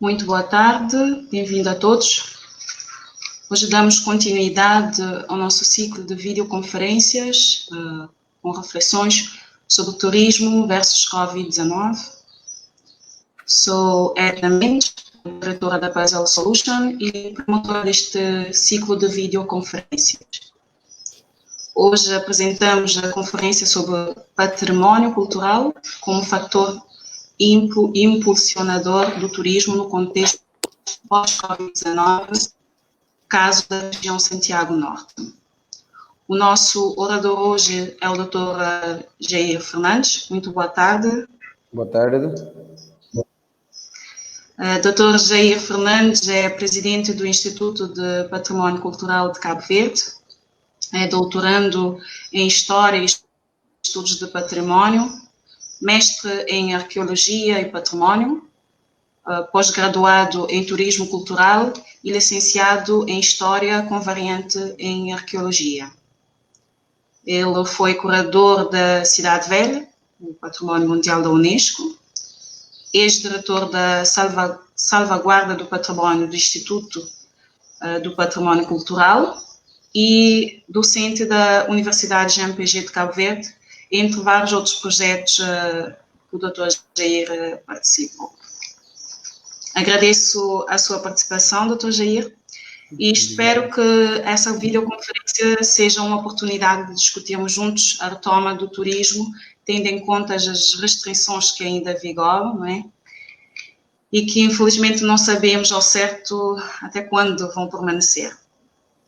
Muito boa tarde, bem-vindo a todos. Hoje damos continuidade ao nosso ciclo de videoconferências com reflexões sobre turismo versus Covid-19. Sou Edna Mendes, diretora da Basel Solution e promotora deste ciclo de videoconferências. Hoje apresentamos a conferência sobre património cultural como fator impulsionador do turismo no contexto pós-Covid-19, caso da região Santiago Norte. O nosso orador hoje é o Dr. Jair Fernandes. Muito boa tarde. Boa tarde. Dr. Jair Fernandes é presidente do Instituto de Património Cultural de Cabo Verde, é doutorando em História e Estudos de Património, mestre em Arqueologia e Património, pós-graduado em Turismo Cultural e licenciado em História com variante em Arqueologia. Ele foi curador da Cidade Velha, o Património Mundial da Unesco, ex-diretor da Salvaguarda do Património do Instituto do Património Cultural e docente da Universidade GMPG de Cabo Verde, entre vários outros projetos que o Dr. Jair participou. Agradeço a sua participação, Dr. Jair, e espero que essa videoconferência seja uma oportunidade de discutirmos juntos a retoma do turismo, tendo em conta as restrições que ainda vigoram, não é? E que, infelizmente, não sabemos ao certo até quando vão permanecer.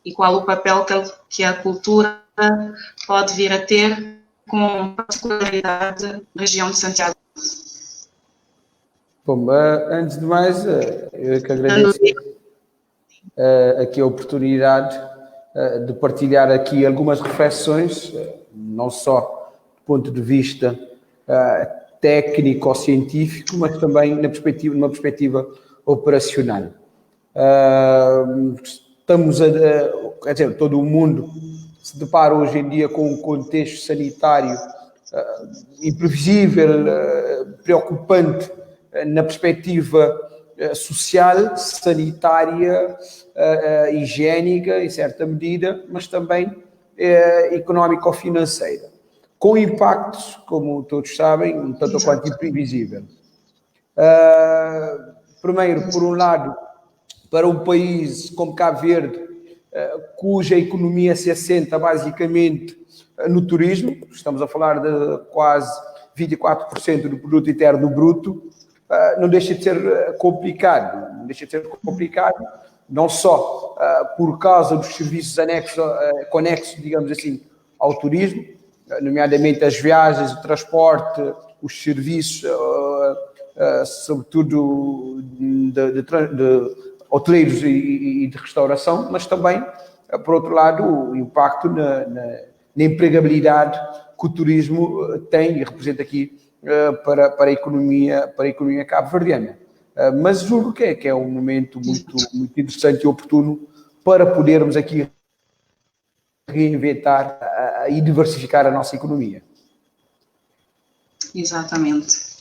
E qual o papel que a cultura pode vir a ter com particularidade na região de Santiago. Bom, antes de mais, eu que agradeço aqui a oportunidade de partilhar aqui algumas reflexões, não só do ponto de vista técnico ou científico, mas também numa perspectiva operacional. Quer dizer, todo o mundo se depara hoje em dia com um contexto sanitário imprevisível, preocupante na perspectiva social, sanitária, higiênica, em certa medida, mas também económico-financeira, com impactos, como todos sabem, um tanto quanto imprevisível. Primeiro, por um lado, para um país como Cabo Verde, cuja economia se assenta basicamente no turismo, estamos a falar de quase 24% do produto interno bruto, não deixa de ser complicado, não só por causa dos serviços conexos, digamos assim, ao turismo, nomeadamente as viagens, o transporte, os serviços, sobretudo de hoteleiros e de restauração, mas também, por outro lado, o impacto na empregabilidade que o turismo tem e representa aqui para a economia cabo-verdiana. Mas julgo que é um momento muito interessante e oportuno para podermos aqui reinventar e diversificar a nossa economia. Exatamente.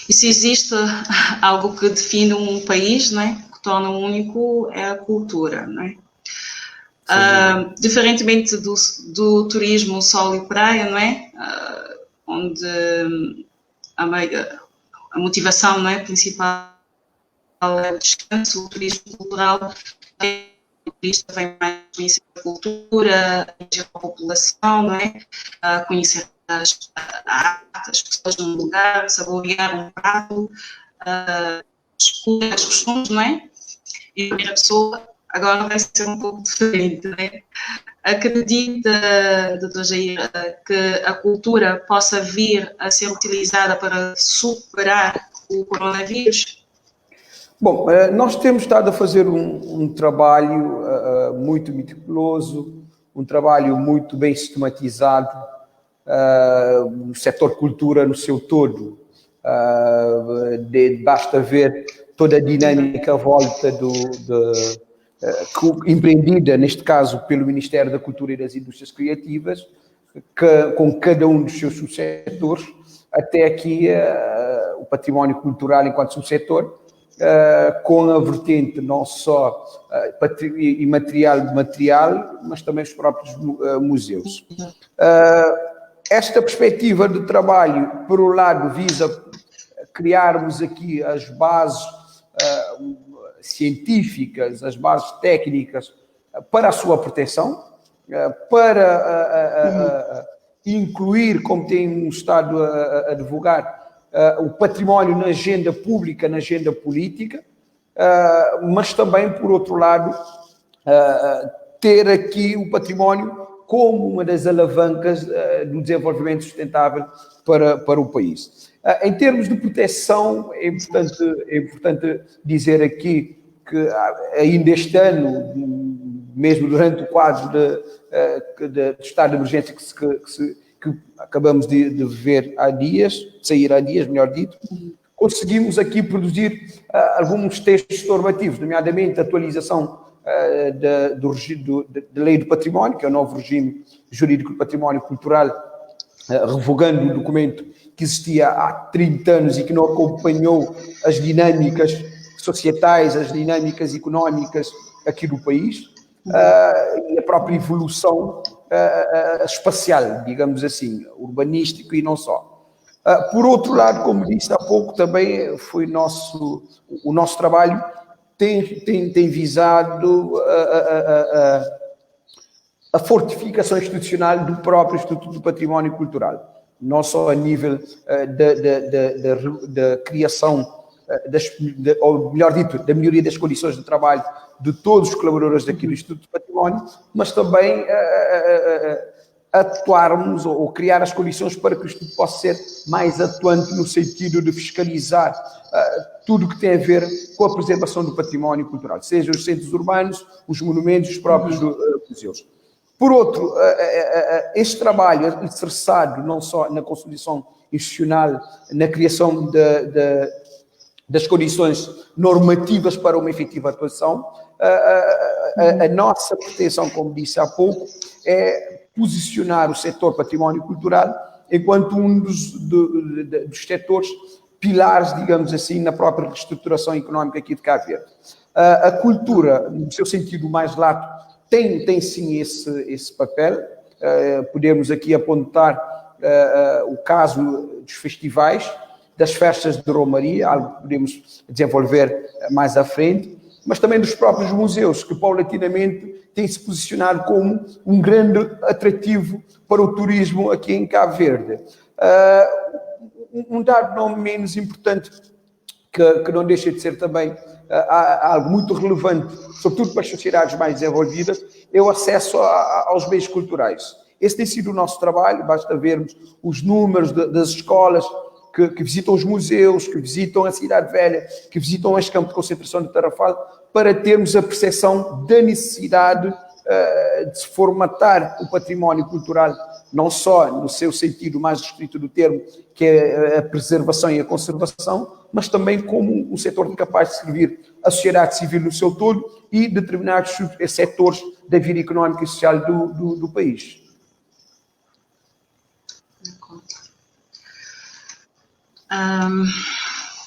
E se existe algo que define um país, não é? Que torna único, é a cultura, não é? Diferentemente do turismo sol e praia, não é? Onde a motivação, não é, principal é o descanso, o turismo cultural, o turista vem mais conhecer a cultura, a população, não é? Conhecer as pessoas num lugar, saborear um prato, escolher as costumes, não é? E a primeira pessoa agora vai ser um pouco diferente, não é? Acredita, Dr. Jair, que a cultura possa vir a ser utilizada para superar o coronavírus? Bom, nós temos estado a fazer um trabalho muito meticuloso, um trabalho muito bem sistematizado no setor cultura no seu todo. Basta ver toda a dinâmica à volta empreendida, neste caso, pelo Ministério da Cultura e das Indústrias Criativas, com cada um dos seus subsetores, até aqui o património cultural enquanto subsetor, com a vertente não só material, mas também os próprios museus. Esta perspectiva de trabalho, por um lado, visa criarmos aqui as bases científicas, as bases técnicas para a sua proteção, para incluir, como tem estado a divulgar, o património na agenda pública, na agenda política, mas também, por outro lado, ter aqui o património como uma das alavancas do desenvolvimento sustentável para o país. Em termos de proteção, é importante dizer aqui que ainda este ano, mesmo durante o quadro de estado de emergência que acabamos de viver há dias, de sair há dias, melhor dito, conseguimos aqui produzir alguns textos normativos, nomeadamente a atualização da Lei do Património, que é o novo regime jurídico do património cultural, revogando o documento que existia há 30 anos e que não acompanhou as dinâmicas societais, as dinâmicas económicas aqui do país, e a própria evolução espacial, digamos assim, urbanístico e não só. Por outro lado, como disse há pouco, também foi o nosso trabalho tem visado a fortificação institucional do próprio Instituto do Património Cultural, não só a nível da criação, ou melhor dito, da melhoria das condições de trabalho de todos os colaboradores daqui do Instituto do Património, mas também atuarmos ou criar as condições para que o Instituto possa ser mais atuante no sentido de fiscalizar tudo o que tem a ver com a preservação do património cultural, seja os centros urbanos, os monumentos, os próprios museus. Por outro, este trabalho alicerçado não só na consolidação institucional, na criação das condições normativas para uma efetiva atuação, a nossa pretensão, como disse há pouco, é posicionar o setor património cultural enquanto um dos setores pilares, digamos assim, na própria reestruturação económica aqui de Cabo Verde. A cultura, no seu sentido mais lato, tem sim esse papel. Podemos aqui apontar o caso dos festivais, das festas de Romaria, algo que podemos desenvolver mais à frente, mas também dos próprios museus, que paulatinamente têm se posicionado como um grande atrativo para o turismo aqui em Cabo Verde. Um dado não menos importante, que não deixa de ser também algo muito relevante, sobretudo para as sociedades mais desenvolvidas, é o acesso aos bens culturais. Esse tem sido o nosso trabalho, basta vermos os números das escolas que visitam os museus, que visitam a Cidade Velha, que visitam este campo de concentração de Tarrafal, para termos a percepção da necessidade de se formatar o património cultural, não só no seu sentido mais restrito do termo, que é a preservação e a conservação, mas também como um setor capaz de servir a sociedade civil no seu todo e determinados setores da vida económica e social do país.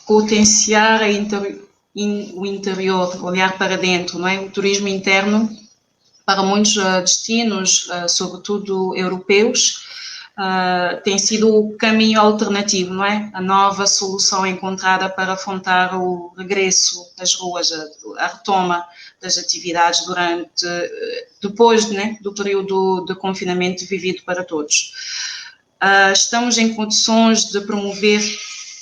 Potenciar o interior, olhar para dentro, não é? O turismo interno, para muitos destinos, sobretudo europeus, tem sido o caminho alternativo, não é? A nova solução encontrada para afrontar o regresso às ruas, a retoma das atividades depois, né, do período de confinamento vivido para todos. Estamos em condições de promover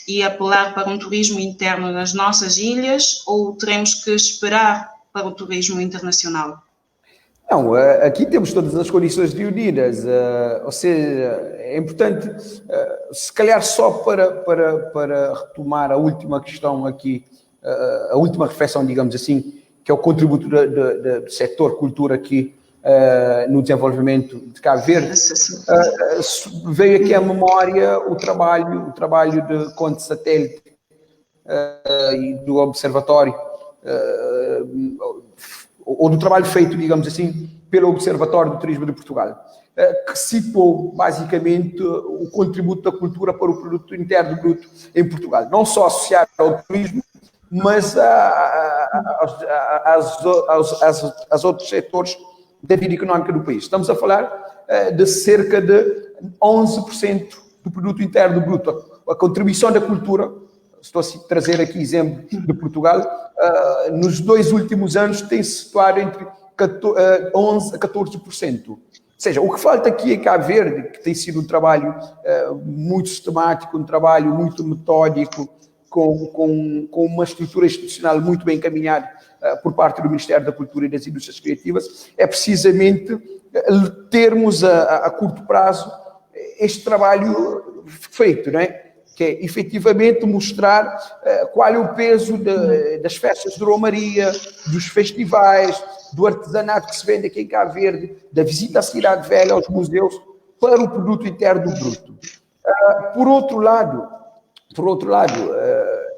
e apelar para um turismo interno nas nossas ilhas ou teremos que esperar para o turismo internacional? Não, aqui temos todas as condições reunidas, ou seja, é importante, se calhar só para retomar a última questão aqui, a última reflexão, digamos assim, que é o contributo do setor cultura aqui no desenvolvimento de Cabo Verde, veio aqui à memória o trabalho de Conde Satélite e do Observatório, ou do trabalho feito, digamos assim, pelo Observatório do Turismo de Portugal, que citou basicamente o contributo da cultura para o produto interno bruto em Portugal, não só associado ao turismo, mas aos outros setores da vida económica do país. Estamos a falar de cerca de 11% do produto interno bruto. A contribuição da cultura, estou a trazer aqui exemplo de Portugal, nos 2 últimos anos tem se situado entre 11% a 14%. Ou seja, o que falta aqui em Cabo Verde, que tem sido um trabalho muito sistemático, um trabalho muito metódico, com uma estrutura institucional muito bem encaminhada por parte do Ministério da Cultura e das Indústrias Criativas, é precisamente termos a curto prazo este trabalho feito, não é? Que é efetivamente mostrar qual é o peso das festas de Romaria, dos festivais, do artesanato que se vende aqui em Cabo Verde, da visita à Cidade Velha, aos museus, para o produto interno bruto. Por outro lado,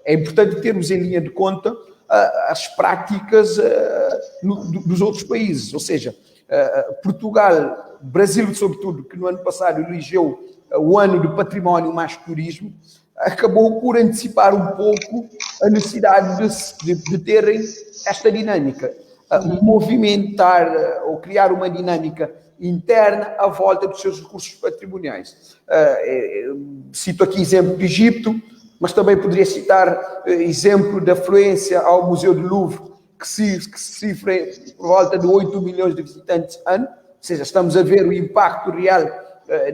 é importante termos em linha de conta as práticas dos outros países, ou seja, Portugal, Brasil sobretudo, que no ano passado elegeu o ano do património mais turismo, acabou por antecipar um pouco a necessidade de terem esta dinâmica, movimentar ou criar uma dinâmica interna à volta dos seus recursos patrimoniais. Cito aqui exemplo do Egito, mas também poderia citar exemplo da afluência ao Museu do Louvre, que se cifra por volta de 8 milhões de visitantes ano, ou seja, estamos a ver o impacto real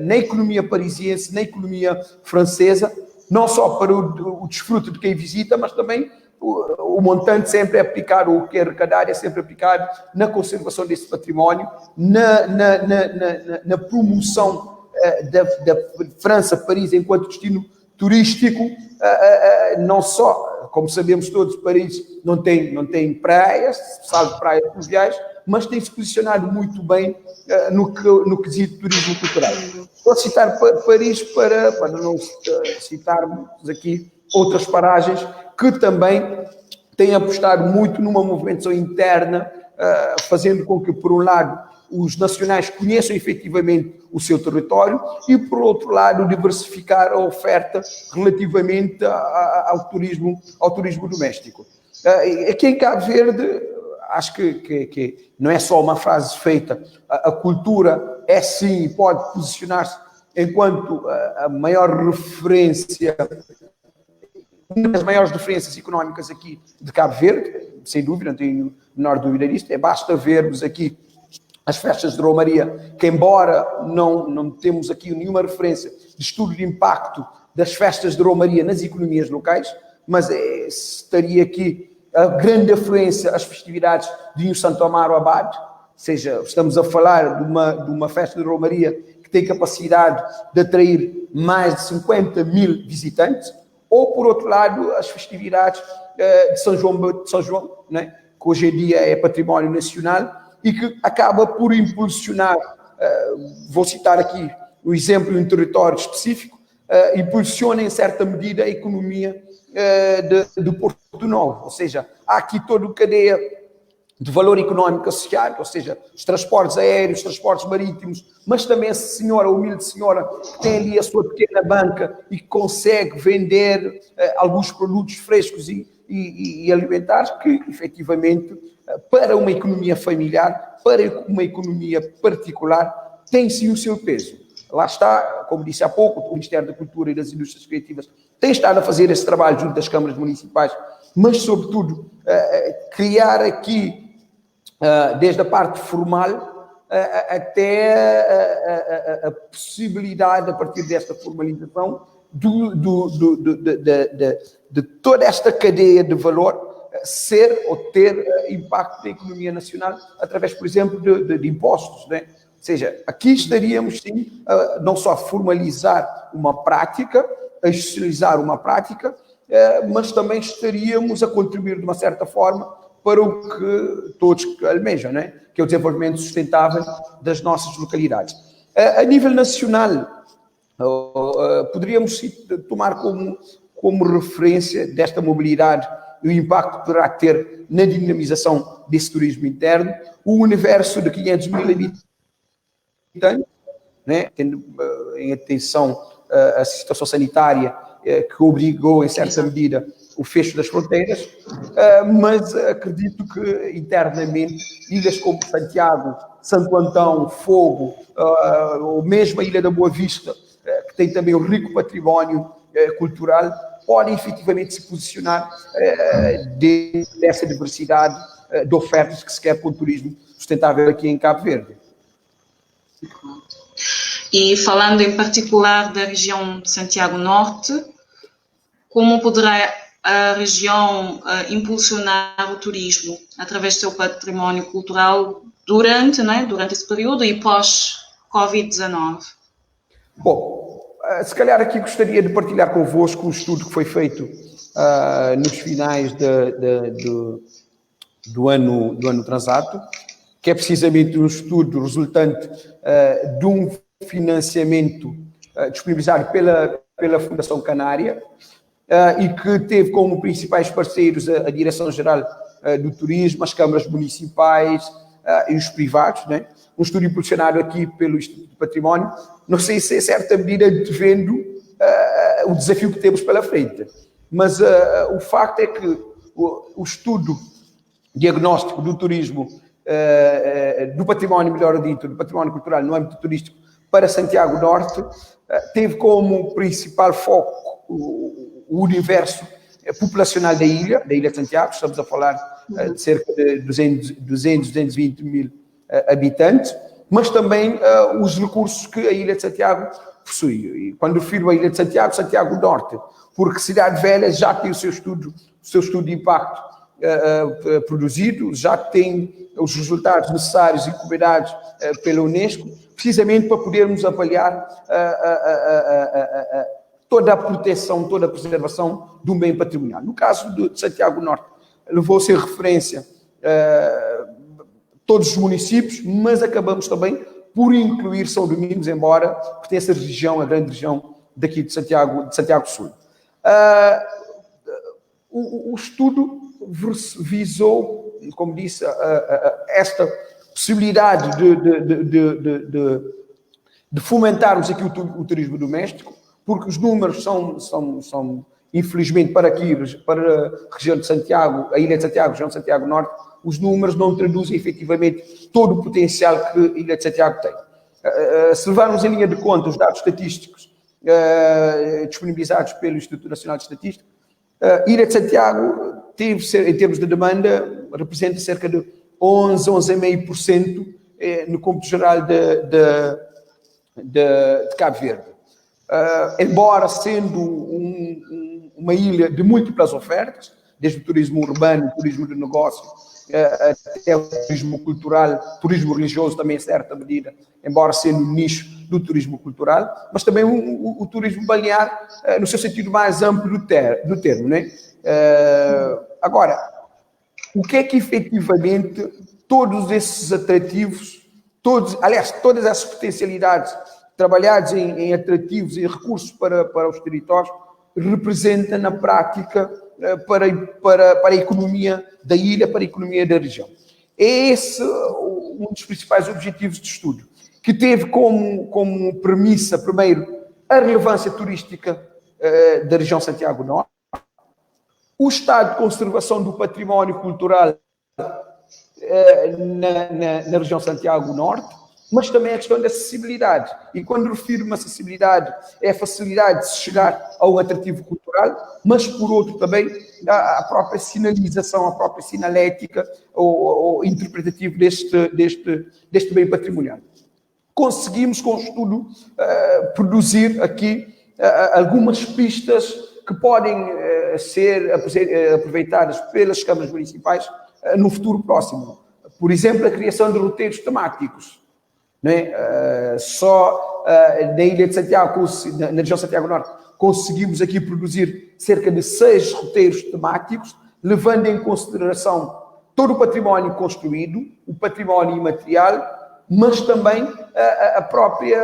na economia parisiense, na economia francesa, não só para o desfrute de quem visita, mas também o montante sempre é aplicado, o que é arrecadado é sempre aplicado na conservação desse património, na promoção da França, Paris, enquanto destino turístico, não só, como sabemos todos, Paris não tem praias, salvo praias fluviais, mas tem-se posicionado muito bem no quesito turismo cultural. Vou citar Paris para não citarmos aqui outras paragens que também têm apostado muito numa movimentação interna, fazendo com que, por um lado, os nacionais conheçam efetivamente o seu território e, por outro lado, diversificar a oferta relativamente ao turismo doméstico. Aqui em Cabo Verde, acho que não é só uma frase feita, a cultura é sim e pode posicionar-se enquanto a maior referência, uma das maiores referências económicas aqui de Cabo Verde, sem dúvida, não tenho a menor dúvida disto, basta vermos aqui as festas de Romaria, que embora não temos aqui nenhuma referência de estudo de impacto das festas de Romaria nas economias locais, mas estaria aqui a grande afluência às festividades de Santo Amaro Abade, ou seja, estamos a falar de uma festa de Romaria que tem capacidade de atrair mais de 50 mil visitantes, ou, por outro lado, as festividades de São João, né, que hoje em dia é património nacional, e que acaba por impulsionar, vou citar aqui o exemplo de um território específico, impulsiona em certa medida a economia de Porto Novo, ou seja, há aqui toda a cadeia de valor económico associado, ou seja, os transportes aéreos, os transportes marítimos, mas também essa senhora, a humilde senhora, que tem ali a sua pequena banca e que consegue vender alguns produtos frescos e alimentares que, efetivamente, para uma economia familiar, para uma economia particular, tem sim o seu peso. Lá está, como disse há pouco, o Ministério da Cultura e das Indústrias Criativas tem estado a fazer esse trabalho junto das câmaras municipais, mas, sobretudo, criar aqui, desde a parte formal, até a possibilidade, a partir desta formalização, de toda esta cadeia de valor ser ou ter impacto na economia nacional através, por exemplo, de impostos, né? Ou seja, aqui estaríamos, sim, não só a formalizar uma prática, a institucionalizar uma prática, mas também estaríamos a contribuir de uma certa forma para o que todos almejam, né? Que é o desenvolvimento sustentável das nossas localidades. A nível nacional, poderíamos tomar como referência desta mobilidade o impacto que poderá ter na dinamização desse turismo interno, o universo de 500 mil habitantes, né, tendo em atenção a situação sanitária que obrigou, em certa medida, o fecho das fronteiras, mas acredito que internamente ilhas como Santiago, Santo Antão, Fogo, ou mesmo a Ilha da Boa Vista, que tem também um rico património cultural, podem efetivamente se posicionar dentro dessa diversidade de ofertas que se quer com o turismo sustentável aqui em Cabo Verde. E falando em particular da região de Santiago Norte, como poderá a região impulsionar o turismo através do seu património cultural durante esse período e pós-Covid-19? Bom, se calhar aqui gostaria de partilhar convosco um estudo que foi feito nos finais do ano transato, que é precisamente um estudo resultante de um financiamento disponibilizado pela Fundação Canária, e que teve como principais parceiros a Direção-Geral do Turismo, as câmaras municipais e os privados, né? Um estudo impulsionado aqui pelo Instituto do Património. Não sei se é certa medida devendo o desafio que temos pela frente, mas o facto é que o estudo diagnóstico do turismo, do património, melhor dito, do património cultural no âmbito turístico para Santiago Norte, teve como principal foco o universo populacional da ilha de Santiago. Estamos a falar de cerca de 220 mil habitantes, mas também os recursos que a ilha de Santiago possui. E quando refiro a ilha de Santiago, Santiago Norte, porque Cidade Velha já tem o seu estudo de impacto produzido, já tem os resultados necessários encomendados pela Unesco, precisamente para podermos avaliar toda a proteção, toda a preservação de um bem patrimonial. No caso de Santiago Norte, levou a ser referência todos os municípios, mas acabamos também por incluir São Domingos, embora pertença à região, a grande região daqui de Santiago do Sul. O estudo visou, como disse, esta possibilidade de fomentarmos aqui o turismo doméstico, porque os números são infelizmente, para a região de Santiago, a Ilha de Santiago, a região de Santiago Norte, os números não traduzem efetivamente todo o potencial que a Ilha de Santiago tem. Se levarmos em linha de conta os dados estatísticos disponibilizados pelo Instituto Nacional de Estatística, a Ilha de Santiago teve, em termos de demanda, representa cerca de 11,5% no cômputo geral de Cabo Verde. Embora sendo uma ilha de múltiplas ofertas, desde o turismo urbano, o turismo de negócio, até o turismo cultural, turismo religioso também em certa medida, embora sendo um nicho do turismo cultural, mas também o turismo balnear no seu sentido mais amplo do termo, né? Agora, o que é que efetivamente todos esses atrativos, todas essas potencialidades trabalhadas em atrativos e recursos para os territórios, representa na prática para a economia da ilha, para a economia da região? É esse um dos principais objetivos de estudo, que teve como premissa, primeiro, a relevância turística da região Santiago Norte, o estado de conservação do património cultural na região Santiago Norte, mas também a questão da acessibilidade. E quando refiro-me a acessibilidade, é a facilidade de se chegar a um atrativo cultural, mas, por outro, também a própria sinalização, a própria sinalética ou interpretativo deste bem patrimonial. Conseguimos, com o estudo, produzir aqui algumas pistas que podem ser aproveitadas pelas câmaras municipais no futuro próximo. Por exemplo, a criação de roteiros temáticos. Né? Só na Ilha de Santiago, na região de Santiago Norte, conseguimos aqui produzir cerca de 6 roteiros temáticos, levando em consideração todo o património construído, o património imaterial, mas também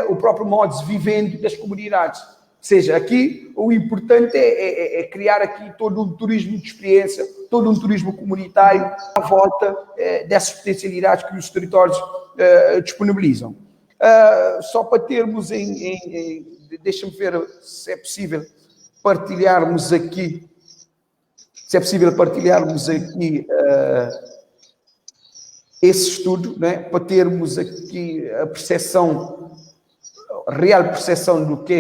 o próprio modo de viver das comunidades. Ou seja, aqui o importante é criar aqui todo um turismo de experiência, todo um turismo comunitário à volta dessas potencialidades que os territórios disponibilizam. Só para termos deixa-me ver se é possível partilharmos aqui se é possível partilharmos aqui esse estudo, né, para termos aqui a percepção, a real percepção do que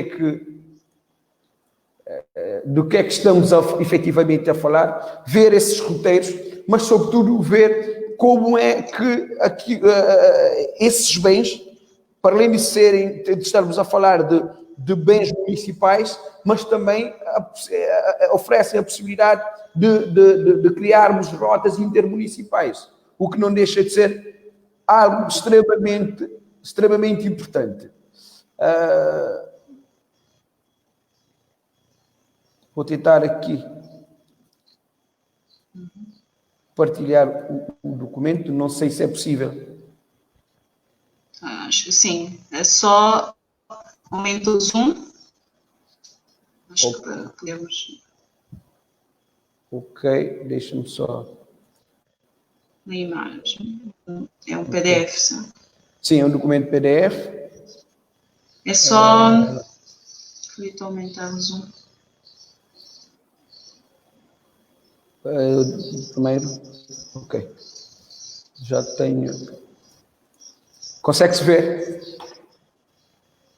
é que estamos efetivamente a falar, ver esses roteiros, mas sobretudo ver como é que aqui, esses bens, para além de estarmos a falar de bens municipais, mas também oferecem a possibilidade de criarmos rotas intermunicipais, o que não deixa de ser algo extremamente importante. Vou tentar aqui partilhar o documento, não sei se é possível. Acho que sim. É só aumenta o zoom. Acho que podemos. Ok, deixa-me só. Na imagem. É um PDF, sabe? Sim, é um documento PDF. É só. Clica aumentar o zoom. Primeiro. Ok. Já tenho. Consegue-se ver?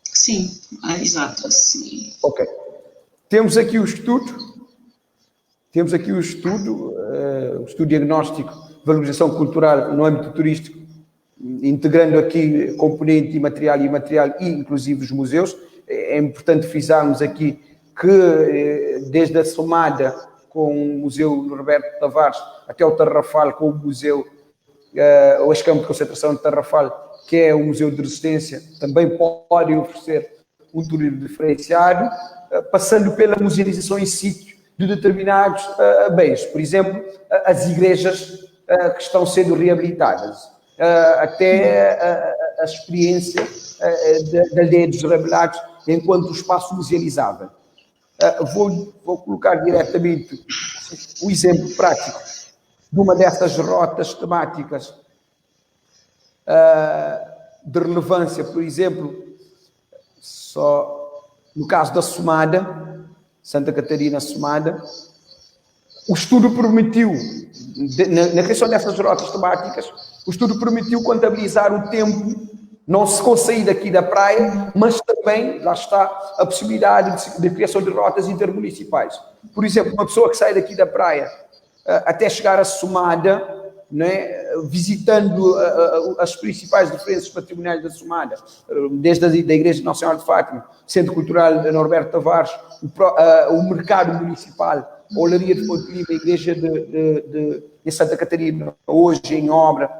Sim, exato, sim. Ok. Temos aqui o estudo. O estudo diagnóstico de valorização cultural no âmbito turístico, integrando aqui componente imaterial e imaterial e inclusive os museus. É importante frisarmos aqui que desde a somada com o Museu Norberto Tavares até o Tarrafal com o Museu, o ex-campo de concentração de Tarrafal, que é o Museu de Resistência, também podem oferecer um turismo diferenciado, passando pela musealização em sítio de determinados bens. Por exemplo, as igrejas que estão sendo reabilitadas, até a experiência da aldeia dos rebelados enquanto espaço musealizável. Vou colocar diretamente o exemplo prático de uma dessas rotas temáticas de relevância, por exemplo, só no caso da Somada, Santa Catarina Somada, o estudo permitiu, na questão dessas rotas temáticas, o estudo permitiu contabilizar o tempo, não se conseguir daqui da praia, mas também, lá está, a possibilidade de criação de rotas intermunicipais. Por exemplo, uma pessoa que sai daqui da praia até chegar a Somada, né, visitando as principais referências patrimoniais da Somada, desde a Igreja Nacional de Fátima, Centro Cultural Norberto Tavares, o mercado municipal, a Olaria de Fonte Lima, a Igreja de Santa Catarina, hoje em obra,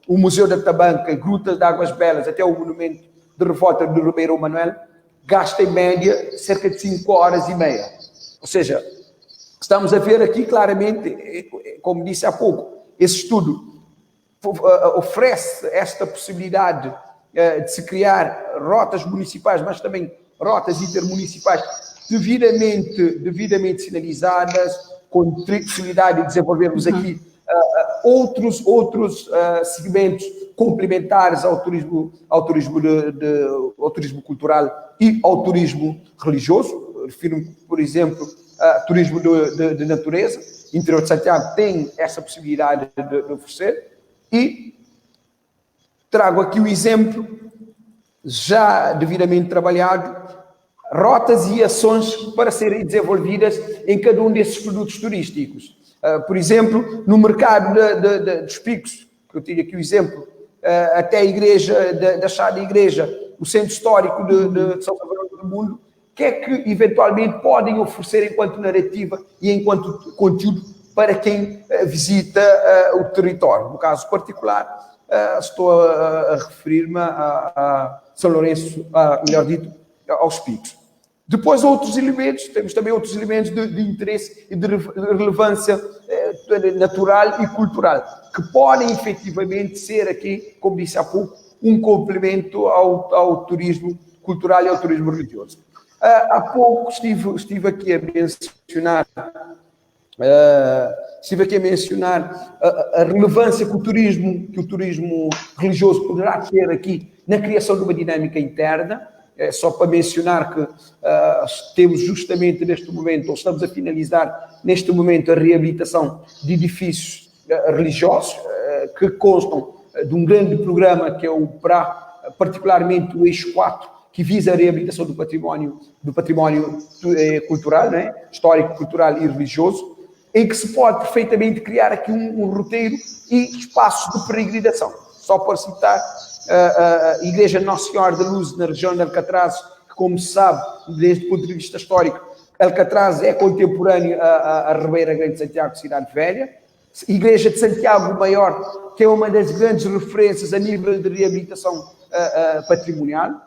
o Museu da Tabanca, Grutas de Águas Belas, até o Monumento de Revolta de Ribeirão Manuel, gasta em média cerca de 5 horas e meia. Ou seja, estamos a ver aqui claramente, como disse há pouco, esse estudo oferece esta possibilidade de se criar rotas municipais, mas também rotas intermunicipais devidamente sinalizadas, com possibilidade de desenvolvermos aqui outros segmentos complementares ao turismo cultural e ao turismo religioso. Refiro-me, por exemplo, a turismo de natureza. O interior de Santiago tem essa possibilidade de oferecer. E trago aqui o exemplo, já devidamente trabalhado, rotas e ações para serem desenvolvidas em cada um desses produtos turísticos. Por exemplo, no mercado dos Picos, que eu tive aqui o exemplo, até a igreja, da Chá da Igreja, o centro histórico de São Salvador do Mundo, que é que eventualmente podem oferecer enquanto narrativa e enquanto conteúdo para quem visita o território. No caso particular, estou a referir-me a São Lourenço, melhor dito, aos Picos. Depois outros elementos, temos também outros elementos de interesse e de relevância natural e cultural, que podem efetivamente ser aqui, como disse há pouco, um complemento ao turismo cultural e ao turismo religioso. Há pouco estive aqui a mencionar a relevância que o turismo religioso poderá ter aqui na criação de uma dinâmica interna. Só para mencionar que temos justamente neste momento, ou estamos a finalizar neste momento, a reabilitação de edifícios religiosos que constam de um grande programa que é o PRA, particularmente o eixo 4, que visa a reabilitação do património cultural, né? Histórico, cultural e religioso, em que se pode perfeitamente criar aqui um roteiro e espaços de peregrinação. Só para citar a Igreja Nossa Senhora da Luz na região de Alcatraz, que, como se sabe, desde o ponto de vista histórico, Alcatraz é contemporâneo à Ribeira Grande de Santiago, Cidade Velha. Igreja de Santiago Maior, que é uma das grandes referências a nível de reabilitação patrimonial.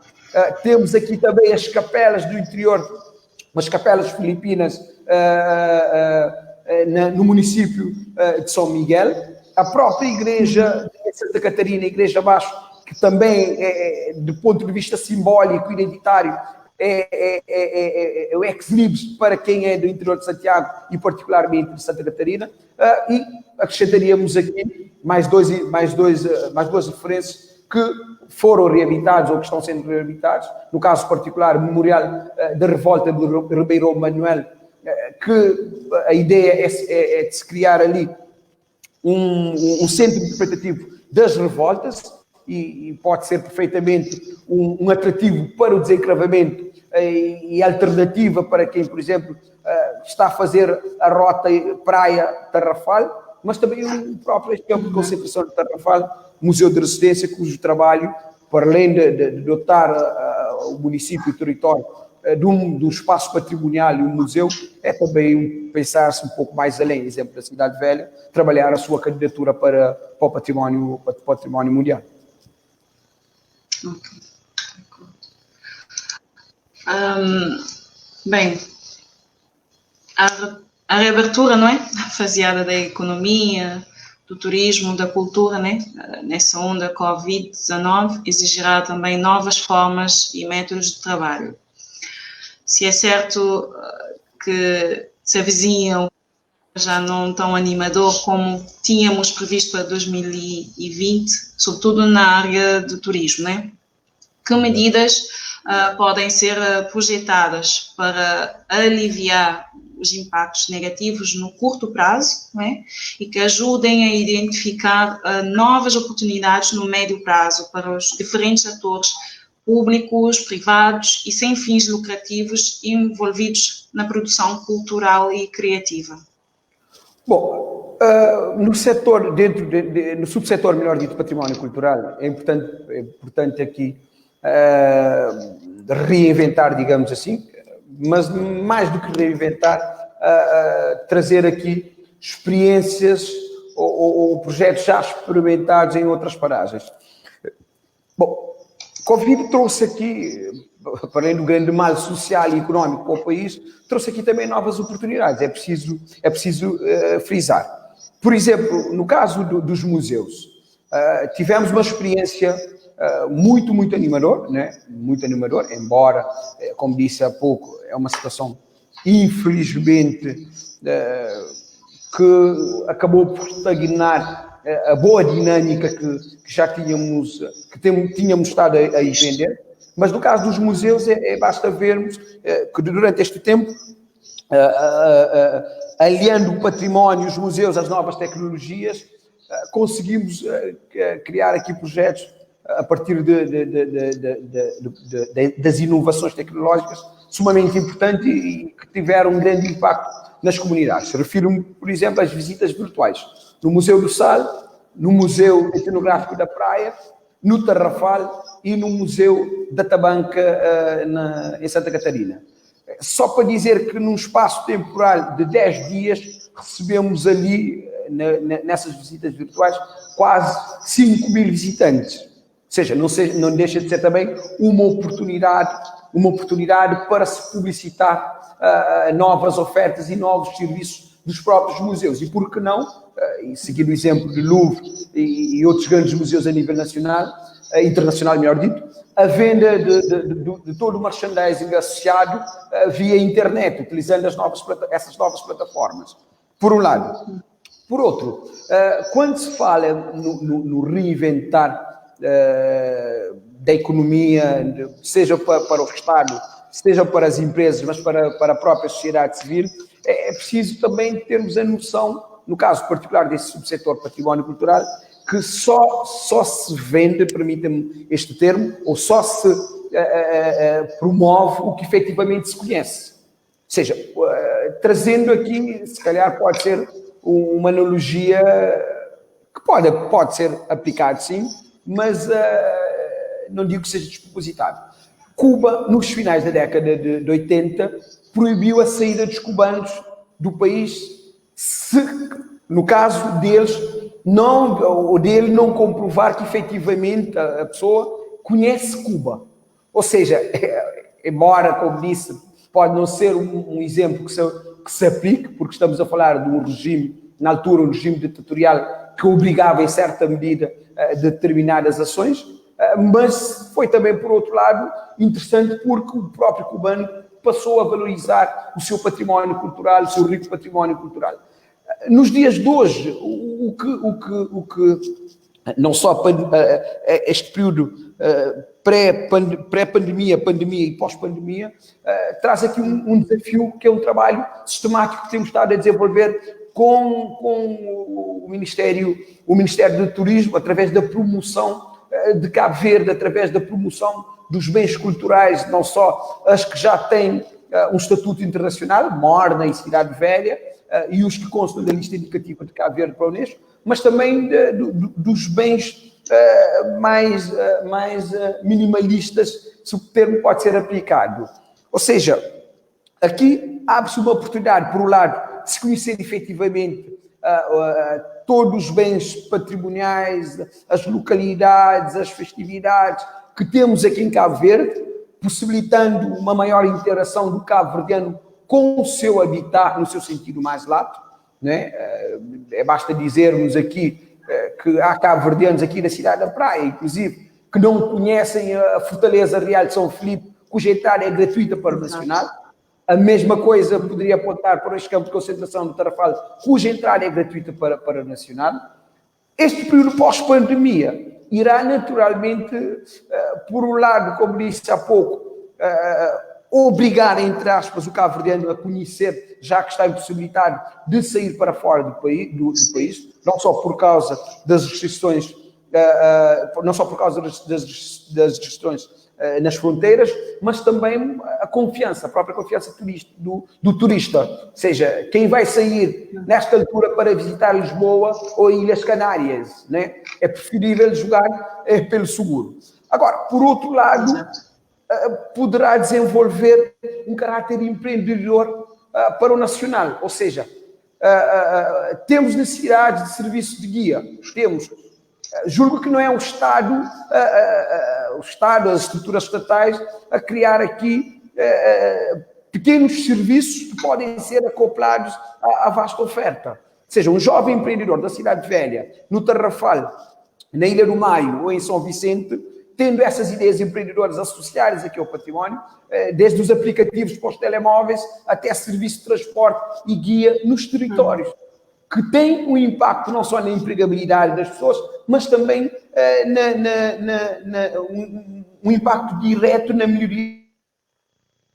Temos aqui também as capelas do interior, umas capelas filipinas no município de São Miguel. A própria igreja de Santa Catarina, a Igreja Abaixo, que também, do ponto de vista simbólico e identitário, é o ex-libris para quem é do interior de Santiago e particularmente de Santa Catarina. E acrescentaríamos aqui mais duas referências que foram reabilitados ou que estão sendo reabilitados. No caso particular, o Memorial da Revolta do Ribeirão Manuel, que a ideia é de se criar ali um centro interpretativo das revoltas e pode ser perfeitamente um atrativo para o desencravamento e alternativa para quem, por exemplo, está a fazer a rota Praia-Tarrafal, mas também o próprio campo de concentração de Tarrafal, Museu de Resistência, cujo trabalho, para além de dotar o município e o território de um espaço patrimonial e um museu, é também pensar-se um pouco mais além, exemplo da Cidade Velha, trabalhar a sua candidatura para o património mundial. Ok. Bem, a reabertura, não é? Faseada da economia, do turismo, da cultura, né? Nessa onda Covid-19, exigirá também novas formas e métodos de trabalho. Se é certo que se avizinha já não tão animador como tínhamos previsto para 2020, sobretudo na área do turismo, né? Que medidas podem ser projetadas para aliviar os impactos negativos no curto prazo, né? E que ajudem a identificar novas oportunidades no médio prazo para os diferentes atores públicos, privados e sem fins lucrativos envolvidos na produção cultural e criativa? Bom, no setor, no subsetor, melhor dito, património cultural, é importante aqui reinventar, digamos assim, mas mais do que reinventar, trazer aqui experiências ou projetos já experimentados em outras paragens. Bom, Covid trouxe aqui, para além do grande mal social e económico para o país, trouxe aqui também novas oportunidades, é preciso frisar. Por exemplo, no caso dos museus, tivemos uma experiência muito animador, né? Muito animador, embora, como disse há pouco, é uma situação, infelizmente, que acabou por estagnar a boa dinâmica que já tínhamos estado a vender. Mas no caso dos museus, basta vermos que durante este tempo, aliando o património, os museus, às novas tecnologias, conseguimos criar aqui projetos a partir das inovações tecnológicas sumamente importantes e que tiveram um grande impacto nas comunidades. Refiro-me, por exemplo, às visitas virtuais no Museu do Sal, no Museu Etnográfico da Praia, no Tarrafal e no Museu da Tabanca em Santa Catarina. Só para dizer que num espaço temporal de 10 dias recebemos ali, nessas visitas virtuais, quase 5.000 visitantes. Ou seja, não deixa de ser também uma oportunidade para se publicitar novas ofertas e novos serviços dos próprios museus. E por que não, e seguir o exemplo do Louvre e outros grandes museus a nível internacional, melhor dito, a venda de todo o merchandising associado via internet, utilizando essas novas plataformas, por um lado. Por outro, quando se fala no reinventar da economia, seja para o Estado, seja para as empresas, mas para a própria sociedade civil, é preciso também termos a noção, no caso particular desse subsetor património cultural, que só se vende, permita-me este termo, ou só se promove o que efetivamente se conhece. Ou seja, trazendo aqui, se calhar pode ser uma analogia que pode ser aplicada, sim, mas não digo que seja despropositado. Cuba, nos finais da década de 80, proibiu a saída dos cubanos do país se, no caso deles, dele não comprovar que efetivamente a pessoa conhece Cuba. Ou seja, embora, como disse, pode não ser um exemplo que se aplique, porque estamos a falar de um regime, na altura, um regime ditatorial que obrigava, em certa medida, a determinadas ações, mas foi também, por outro lado, interessante porque o próprio cubano passou a valorizar o seu património cultural, o seu rico património cultural. Nos dias de hoje, o que não só este período pré-pandemia, pandemia e pós-pandemia, traz aqui um desafio que é um trabalho sistemático que temos estado a desenvolver com o Ministério do Turismo, através da promoção de Cabo Verde, através da promoção dos bens culturais, não só as que já têm um estatuto internacional, Morna e Cidade Velha, e os que constam da lista indicativa de Cabo Verde para a Unesco, mas também dos bens mais minimalistas, se o termo pode ser aplicado. Ou seja, aqui abre-se uma oportunidade, por um lado, de se conhecer efetivamente todos os bens patrimoniais, as localidades, as festividades que temos aqui em Cabo Verde, possibilitando uma maior interação do cabo-verdiano com o seu habitat, no seu sentido mais lato, né? Basta dizermos aqui que há cabo-verdianos aqui na cidade da Praia, inclusive, que não conhecem a Fortaleza Real de São Filipe, cuja entrada é gratuita para o Nacional. A mesma coisa poderia apontar para este campo de concentração do Tarrafal, cuja entrada é gratuita para o Nacional. Este período pós-pandemia irá naturalmente, por um lado, como disse há pouco, obrigar, entre aspas, o cabo-verdiano a conhecer, já que está impossibilitado de sair para fora do país, não só por causa das restrições, das restrições nas fronteiras, mas também a confiança, a própria confiança do turista. Ou seja, quem vai sair nesta altura para visitar Lisboa ou Ilhas Canárias, né? É preferível jogar pelo seguro. Agora, por outro lado, poderá desenvolver um caráter empreendedor para o nacional. Ou seja, temos necessidade de serviço de guia. Julgo que não é o Estado, as estruturas estatais, a criar aqui pequenos serviços que podem ser acoplados à vasta oferta. Ou seja, um jovem empreendedor da Cidade Velha, no Tarrafal, na Ilha do Maio ou em São Vicente, tendo essas ideias empreendedoras associadas aqui ao património, desde os aplicativos para os telemóveis até serviço de transporte e guia nos territórios, que tem um impacto não só na empregabilidade das pessoas, mas também um impacto direto na melhoria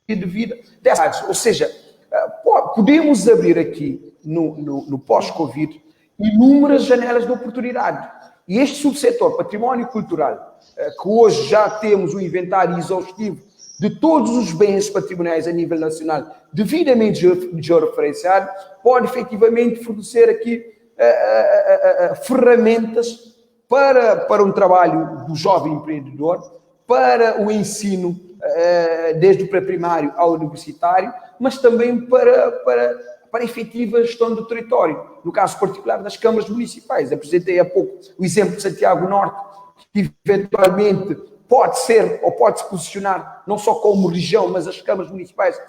de vida dessas áreas. Ou seja, podemos abrir aqui, no pós-Covid, inúmeras janelas de oportunidade. E este subsetor património cultural, que hoje já temos um inventário exaustivo de todos os bens patrimoniais a nível nacional devidamente georreferenciado, pode efetivamente fornecer aqui ferramentas para um trabalho do jovem empreendedor, para o ensino, desde o pré-primário ao universitário, mas também para a efetiva gestão do território, no caso particular das câmaras municipais. Apresentei há pouco o exemplo de Santiago Norte, que eventualmente pode ser ou pode se posicionar não só como região, mas as câmaras municipais,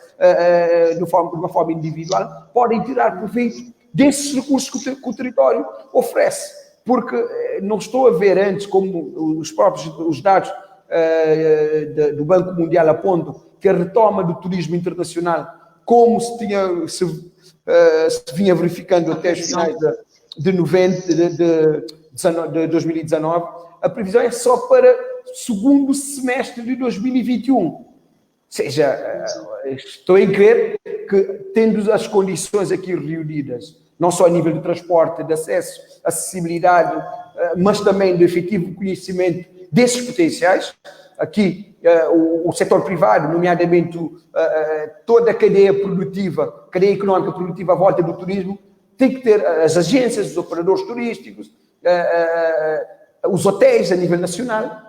de uma forma individual, podem tirar proveito desses recursos que o território oferece. Porque não estou a ver antes, como os dados do Banco Mundial apontam, que a retoma do turismo internacional, como se vinha verificando até os finais de 2019, a previsão é só para segundo semestre de 2021. Ou seja, estou em crer que, tendo as condições aqui reunidas, não só a nível de transporte, de acesso, acessibilidade, mas também do efetivo conhecimento desses potenciais, aqui o setor privado, nomeadamente toda a cadeia produtiva, cadeia económica produtiva à volta do turismo, tem que ter as agências, os operadores turísticos, os hotéis a nível nacional,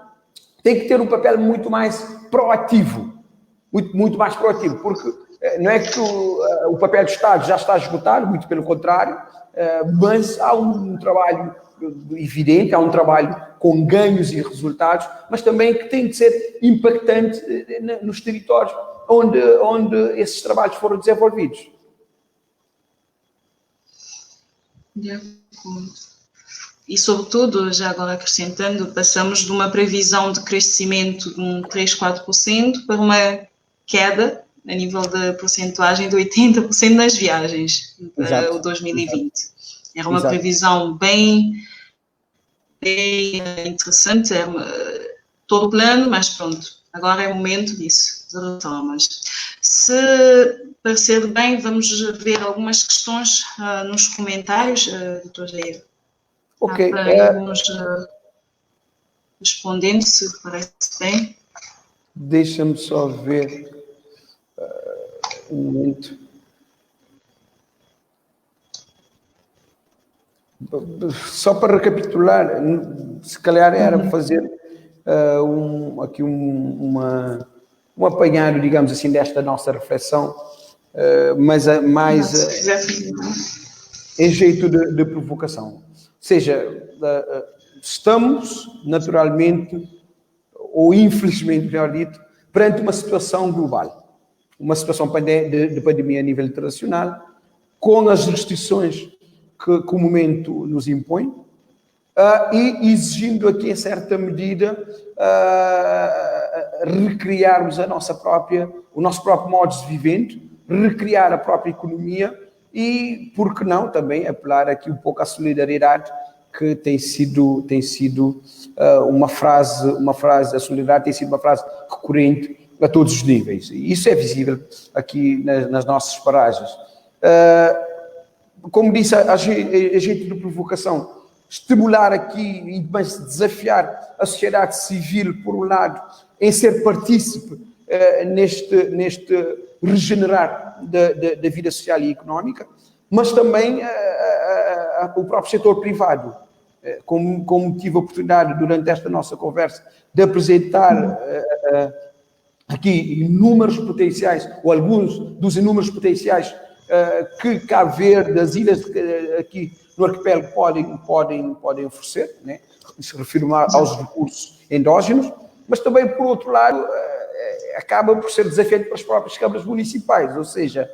tem que ter um papel muito mais proativo, muito mais proativo, porque não é que o papel do Estado já está esgotado, muito pelo contrário, mas há um trabalho evidente, há um trabalho com ganhos e resultados, mas também que tem de ser impactante nos territórios onde esses trabalhos foram desenvolvidos. De acordo. E, sobretudo, já agora acrescentando, passamos de uma previsão de crescimento de 3-4% para uma queda a nível de porcentagem de 80% nas viagens para o 2020. Era uma previsão bem interessante, era todo o plano, mas pronto, agora é o momento disso, de retomas. Se parecer bem, vamos ver algumas questões nos comentários, Dr. Jair. Ok. Para irmos respondendo, se parece bem. Deixa-me só ver um momento. Só para recapitular, se calhar era fazer aqui um apanhado, digamos assim, desta nossa reflexão, mas mais em jeito de provocação. Ou seja, estamos naturalmente, ou infelizmente, melhor dito, perante uma situação global, uma situação de pandemia a nível internacional, com as restrições que o momento nos impõe, e exigindo aqui, em certa medida, recriarmos o nosso próprio modo de viver, recriar a própria economia e, por que não, também apelar aqui um pouco à solidariedade, que tem sido uma frase, a solidariedade tem sido uma frase recorrente a todos os níveis. E isso é visível aqui nas nossas paragens. Como disse, a jeito de provocação, estimular aqui, mas desafiar a sociedade civil, por um lado, em ser partícipe neste regenerar da vida social e económica, mas também o próprio setor privado. Como tive a oportunidade, durante esta nossa conversa, de apresentar aqui inúmeros potenciais, ou alguns dos inúmeros potenciais que Cabo Verde, as ilhas aqui no arquipélago podem oferecer, né? Se refiro aos recursos endógenos, mas também, por outro lado, acaba por ser desafiante para as próprias câmaras municipais, ou seja,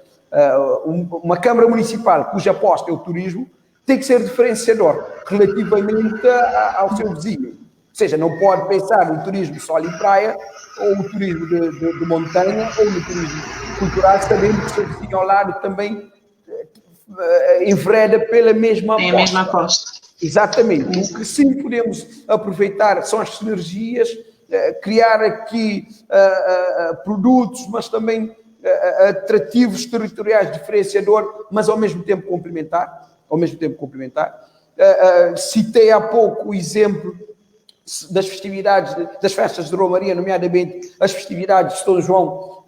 uma Câmara Municipal cuja aposta é o turismo tem que ser diferenciador relativamente ao seu vizinho. Ou seja, não pode pensar no turismo sol e praia, ou no turismo de montanha, ou no turismo cultural, sabendo que o seu vizinho ao lado também envereda pela mesma aposta. Tem a mesma aposta. Exatamente. O que sim podemos aproveitar são as sinergias, criar aqui produtos, mas também atrativos territoriais diferenciador, mas ao mesmo tempo complementar. Citei há pouco o exemplo das festividades, das festas de Romaria, nomeadamente as festividades de São João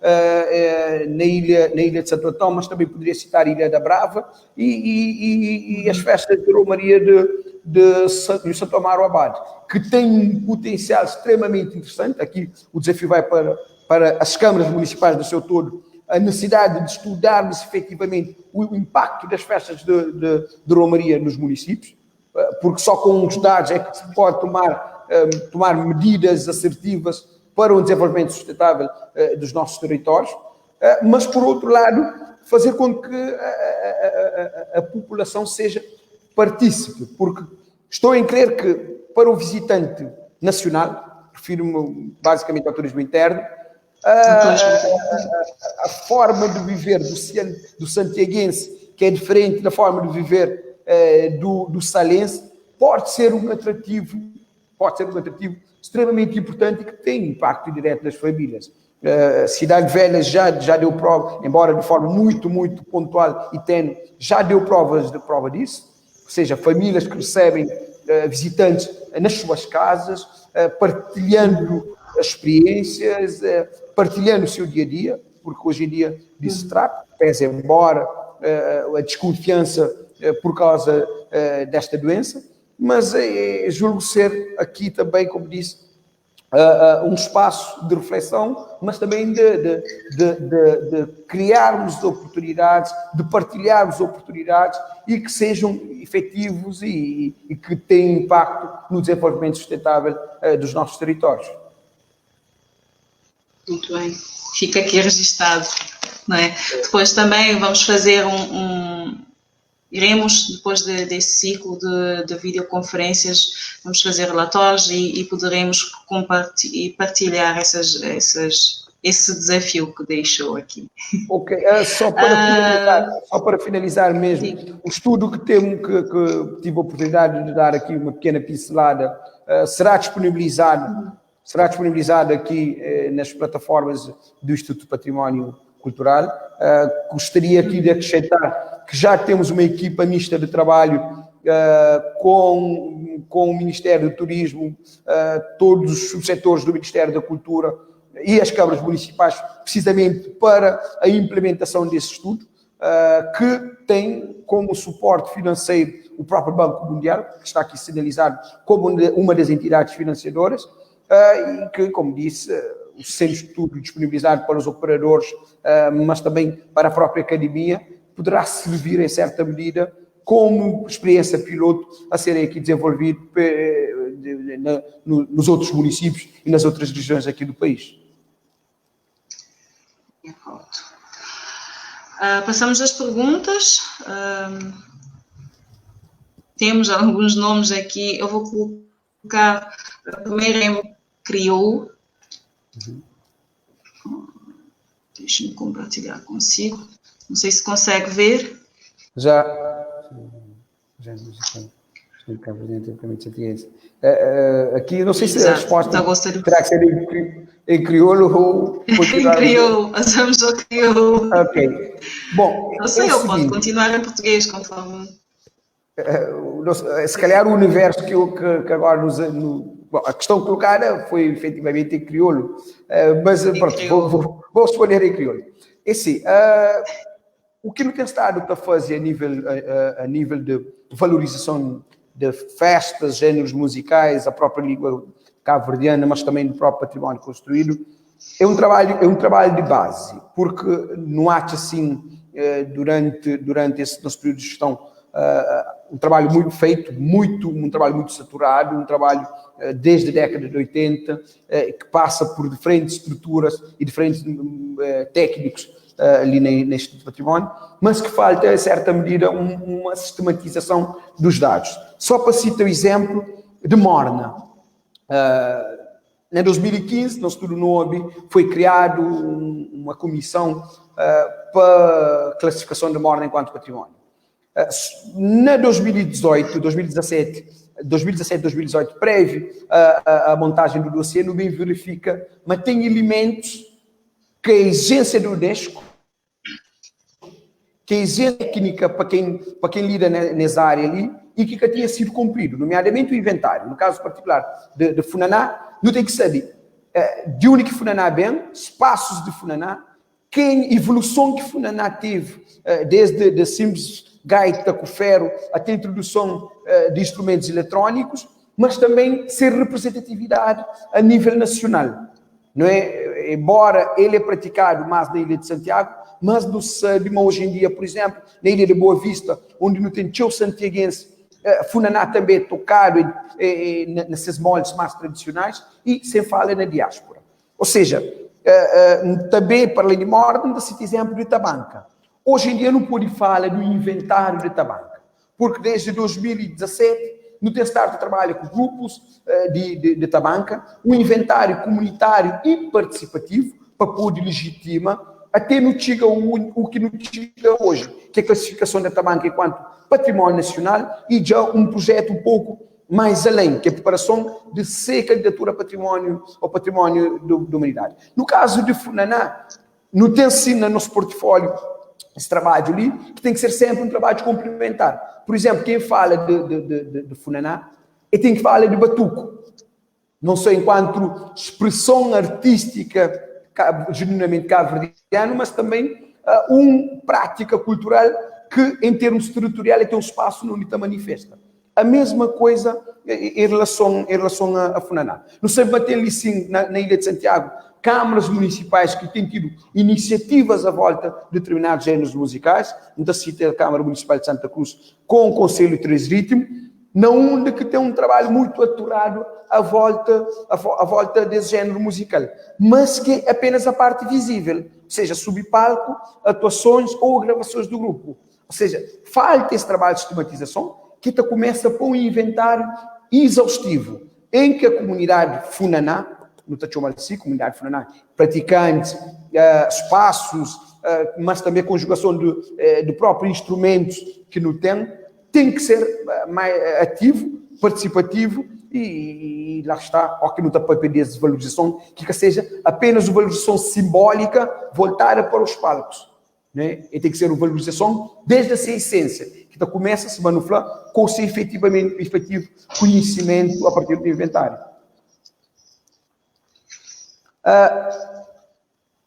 na ilha de Santo Antão, mas também poderia citar a Ilha da Brava e as festas de Romaria de Santo Amaro Abade, que têm um potencial extremamente interessante. Aqui o desafio vai para as câmaras municipais do seu todo, a necessidade de estudarmos efetivamente o impacto das festas de Romaria nos municípios, porque só com os dados é que se pode tomar medidas assertivas para um desenvolvimento sustentável dos nossos territórios, mas, por outro lado, fazer com que a população seja partícipe, porque estou em crer que, para o visitante nacional, refiro-me basicamente ao turismo interno, a forma de viver do santiaguense, que é diferente da forma de viver do salense, pode ser um atrativo pode ser um atrativo extremamente importante e que tem impacto direto nas famílias. Cidade Velha já deu prova, embora de forma muito, muito pontual e tenue, já deu prova disso, ou seja, famílias que recebem visitantes nas suas casas, partilhando as experiências, partilhando o seu dia-a-dia, porque hoje em dia disso se trata, pese embora a desconfiança por causa desta doença, mas julgo ser aqui também, como disse, um espaço de reflexão, mas também de criarmos oportunidades, de partilharmos oportunidades e que sejam efetivos e que tenham impacto no desenvolvimento sustentável dos nossos territórios. Muito bem, fica aqui registado, não é? Depois também vamos fazer iremos, depois desse ciclo de videoconferências, vamos fazer relatórios e poderemos partilhar esse desafio que deixou aqui. Ok, só para finalizar mesmo, sim. O estudo que tive a oportunidade de dar aqui uma pequena pincelada, será disponibilizado aqui nas plataformas do Instituto Património Cultural. Gostaria aqui de acrescentar que já temos uma equipa mista de trabalho com o Ministério do Turismo, todos os subsetores do Ministério da Cultura e as câmaras municipais, precisamente para a implementação desse estudo, que tem como suporte financeiro o próprio Banco Mundial, que está aqui sinalizado como uma das entidades financiadoras, e que, como disse, o centro de estudo disponibilizado para os operadores, mas também para a própria academia, poderá servir, em certa medida, como experiência piloto a serem aqui desenvolvido nos outros municípios e nas outras regiões aqui do país. Passamos às perguntas. Temos alguns nomes aqui. Eu vou colocar a primeira em crioulo. Deixa-me compartilhar consigo. Não sei se consegue ver. Já aqui, não sei se a resposta terá que ser em crioulo ou... Em crioulo, passamos ao crioulo. Ok. Bom, não sei, eu posso continuar em português, conforme... se calhar o universo que agora bom, a questão colocada foi efetivamente em crioulo, mas pronto, vou responder em crioulo. É assim, o que não tem estado a fazer a nível de valorização de festas, géneros musicais, a própria língua cabo-verdiana, mas também do próprio património construído, é um trabalho de base, porque não há assim, durante esse nosso período de gestão, um trabalho muito feito, um trabalho muito saturado, um trabalho desde a década de 80, que passa por diferentes estruturas e diferentes técnicos ali neste Património, mas que falta, em certa medida, uma sistematização dos dados. Só para citar o exemplo de Morna. Em 2015, no estudo NOBI, foi criado uma comissão para classificação de Morna enquanto património. Na 2018, 2018, prévio à montagem do dossiê, no bem verifica, mas tem elementos que a exigência do Unesco, que a exigência técnica para quem lida nessa área ali, e que tinha sido cumprido, nomeadamente o inventário. No caso particular de Funaná, não tem que saber de onde que Funaná vem, espaços de Funaná, evolução que Funaná teve, desde simples gaita, cofero, até a introdução de instrumentos eletrónicos, mas também ser representatividade a nível nacional. Não é? Embora ele é praticado mais na Ilha de Santiago, mas no Sadima, hoje em dia, por exemplo, na Ilha de Boa Vista, onde não tem teu santiaguense, Funaná também é tocado nesses moldes mais tradicionais e sem fala na diáspora. Ou seja, também para além de Morna, dá-se exemplo de Tabanca. Hoje em dia não pode falar do inventário de Tabanca, porque desde 2017 no tem estado de trabalho com grupos de Tabanca, um inventário comunitário e participativo para poder legitimar até não chega o que não chega hoje, que é a classificação da Tabanca enquanto património nacional e já um projeto um pouco mais além, que é a preparação de ser candidatura ao património da humanidade. No caso de Funaná, não tem assim no nosso portfólio esse trabalho ali, que tem que ser sempre um trabalho complementar. Por exemplo, quem fala de Funaná, ele tem que falar de batuco. Não só enquanto expressão artística genuinamente cabo-verdiana, mas também uma prática cultural que, em termos territoriais, tem um espaço onde está manifesta. A mesma coisa em relação a Funaná. Não sei bater ali sim na Ilha de Santiago, câmaras municipais que têm tido iniciativas à volta de determinados géneros musicais, ainda cita a Câmara Municipal de Santa Cruz com o Conselho de Três Ritmo, na onde que tem um trabalho muito aturado à volta desse género musical, mas que é apenas a parte visível, ou seja, subpalco, atuações ou gravações do grupo. Ou seja, falta esse trabalho de sistematização, que começa por um inventário exaustivo, em que a comunidade Funaná, no Tachomalci, comunidade Funaná, praticantes, espaços, mas também a conjugação de próprios instrumentos que não tem que ser mais ativo, participativo e lá está, ou que não está para pedir desvalorização, que seja apenas uma valorização simbólica voltada para os palcos. Né? E tem que ser uma valorização desde a sua essência, que começa a se manuflar com o seu efetivo conhecimento a partir do inventário.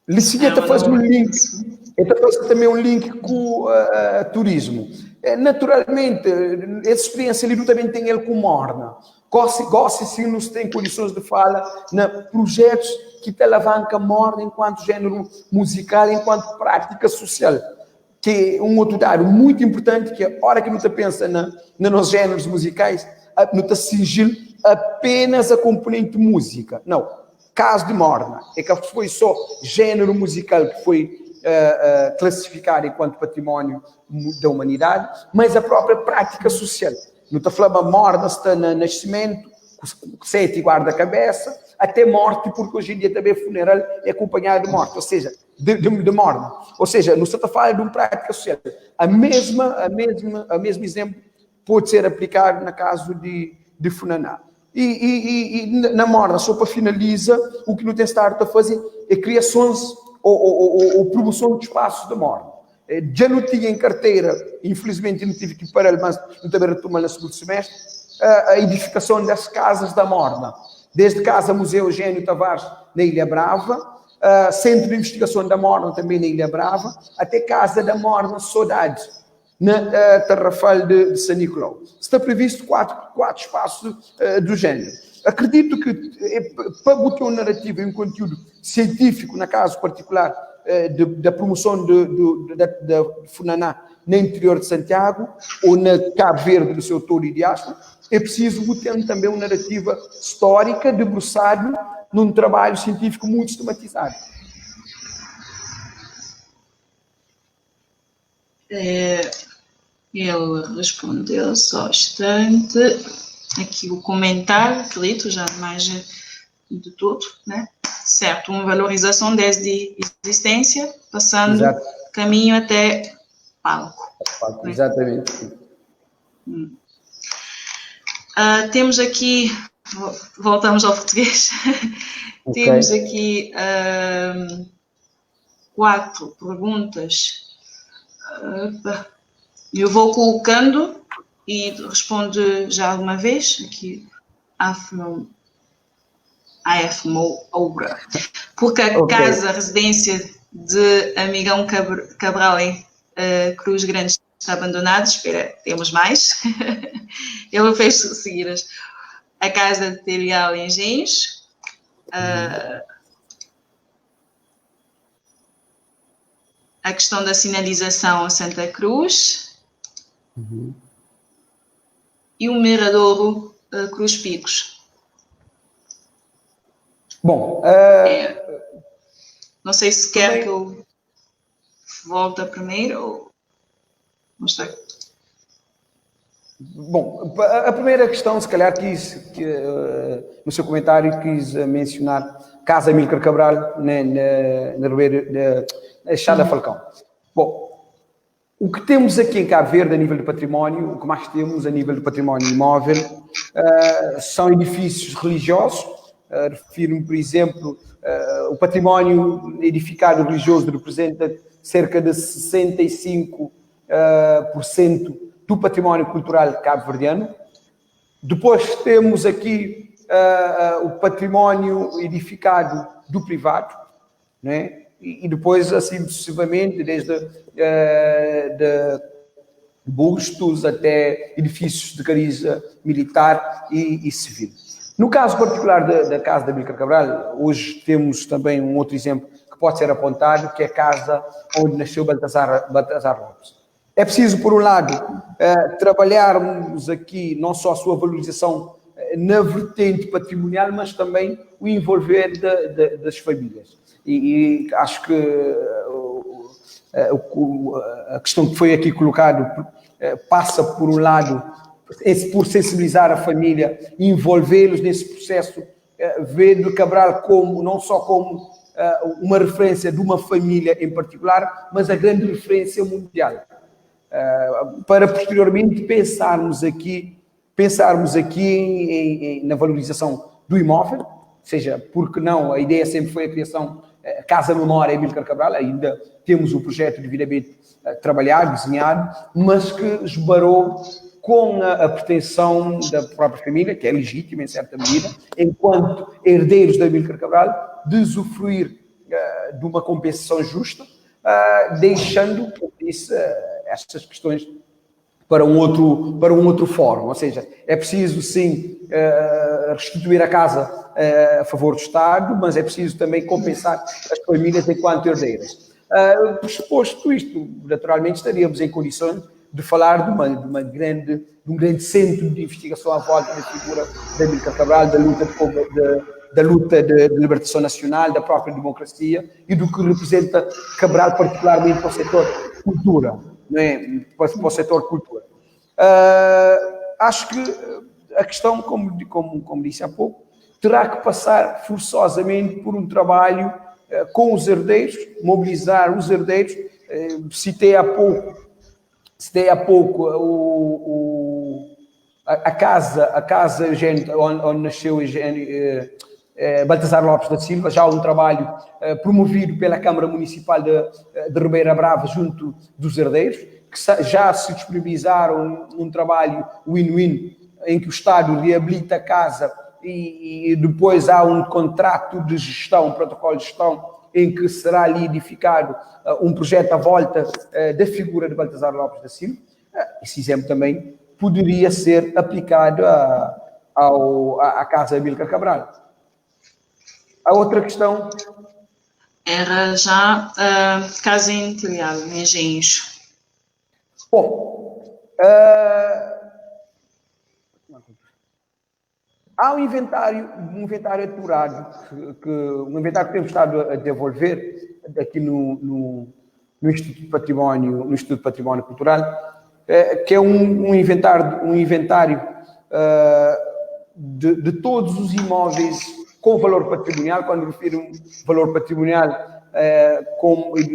Licíndia faz um link, faz também um link com o turismo. Naturalmente, essa experiência ali também tem ele com Morna. Gosta sim, nos tem condições de fala na projetos que te alavancam Morna enquanto género musical, enquanto prática social. Que é um outro dado muito importante, que a hora que não te pensa nos géneros musicais, não te cingir apenas a componente música. Não. Caso de Morna, é que foi só género musical que foi classificado enquanto património da humanidade, mas a própria prática social. Não está falando Morna, está no nascimento, sete guarda-cabeça, até morte, porque hoje em dia também funeral é acompanhado de morte, ou seja, de Morna. Ou seja, não se está falando de uma prática social. O mesmo exemplo pode ser aplicado no caso de Funaná. E na Morna, só para finalizar, o que não tem estado a fazer é criações ou promoção de espaços da Morna. Já não tinha em carteira, infelizmente não tive que parar, mas não também retomar no segundo semestre, a edificação das casas da Morna. Desde Casa Museu Eugênio Tavares, na Ilha Brava, Centro de Investigação da Morna, também na Ilha Brava, até Casa da Morna Saudade, na Tarrafal de São Nicolau. Está previsto quatro espaços do género. Acredito que, para botar um narrativo e um conteúdo científico, na caso particular da promoção da Funaná no interior de Santiago, ou na Cabo Verde, do seu todo e diáspora, é preciso botar também uma narrativa histórica, debruçado num trabalho científico muito sistematizado. Ele respondeu só instante. Aqui o comentário, Felipe, já mais de tudo, né? Certo, uma valorização desde existência, passando Exato. Caminho até palco. Né? Exatamente. Temos aqui, voltamos ao português, okay. Temos aqui 4 perguntas. Eu vou colocando e respondo já uma vez, aqui, AF Moura. Porque a casa, a residência de Amigão Cabral em Cruz Grande está abandonada, espera, temos mais. Ele fez seguidas. A casa de Telhal em Engenhos. A questão da sinalização a Santa Cruz. E o Miradouro Cruz Picos. Bom, não sei se quer que eu volte primeiro ou não sei. Bom, a primeira questão, se calhar no seu comentário quis mencionar Casa Amílcar Cabral na Estrada Falcão. Bom, O que temos aqui em Cabo Verde a nível de património, o que mais temos a nível de património imóvel, são edifícios religiosos. Refiro-me, por exemplo, o património edificado religioso representa cerca de 65% do património cultural cabo-verdiano. Depois temos aqui o património edificado do privado, né? E depois, assim sucessivamente, desde de bustos até edifícios de cariz militar e civil. No caso particular da Casa da Amílcar Cabral, hoje temos também um outro exemplo que pode ser apontado, que é a casa onde nasceu Baltazar Lopes. É preciso, por um lado, trabalharmos aqui não só a sua valorização na vertente patrimonial, mas também o envolver das famílias. E acho que a questão que foi aqui colocada passa, por um lado, por sensibilizar a família, envolvê-los nesse processo, vendo Cabral como, não só como uma referência de uma família em particular, mas a grande referência mundial. Para posteriormente pensarmos aqui na valorização do imóvel, seja, porque não, a ideia sempre foi a criação Casa Memória Amílcar Cabral, ainda temos um projeto devidamente trabalhado, desenhado, mas que esbarrou com a pretensão da própria família, que é legítima em certa medida, enquanto herdeiros da Amílcar Cabral, de usufruir de uma compensação justa, deixando, como disse, estas questões para um outro fórum. Ou seja, é preciso sim restituir a casa a favor do Estado, mas é preciso também compensar as famílias enquanto herdeiras. Pressuposto isto, naturalmente estaríamos em condições de falar de um grande centro de investigação à volta da figura da Amílcar Cabral, da luta de libertação nacional, da própria democracia e do que representa Cabral particularmente para o setor cultura, não é? Para o setor cultura. Acho que a questão, como disse há pouco, terá que passar forçosamente por um trabalho com os herdeiros, mobilizar os herdeiros. Citei há pouco a casa Eugênio, onde nasceu Baltazar Lopes da Silva, já um trabalho promovido pela Câmara Municipal de Ribeira Brava junto dos herdeiros, que já se disponibilizaram um trabalho win-win, em que o Estado reabilita a casa e depois há um contrato de gestão, um protocolo de gestão, em que será ali edificado um projeto à volta da figura de Baltazar Lopes da Silva. Esse exemplo também poderia ser aplicado à Casa Amílcar Cabral. A outra questão era já a Casa Interior, Engenhos. Bom, há um inventário aturado, um inventário que temos estado a desenvolver aqui no Instituto de Património Cultural, que é um inventário de todos os imóveis com valor patrimonial. Quando refiro um valor patrimonial,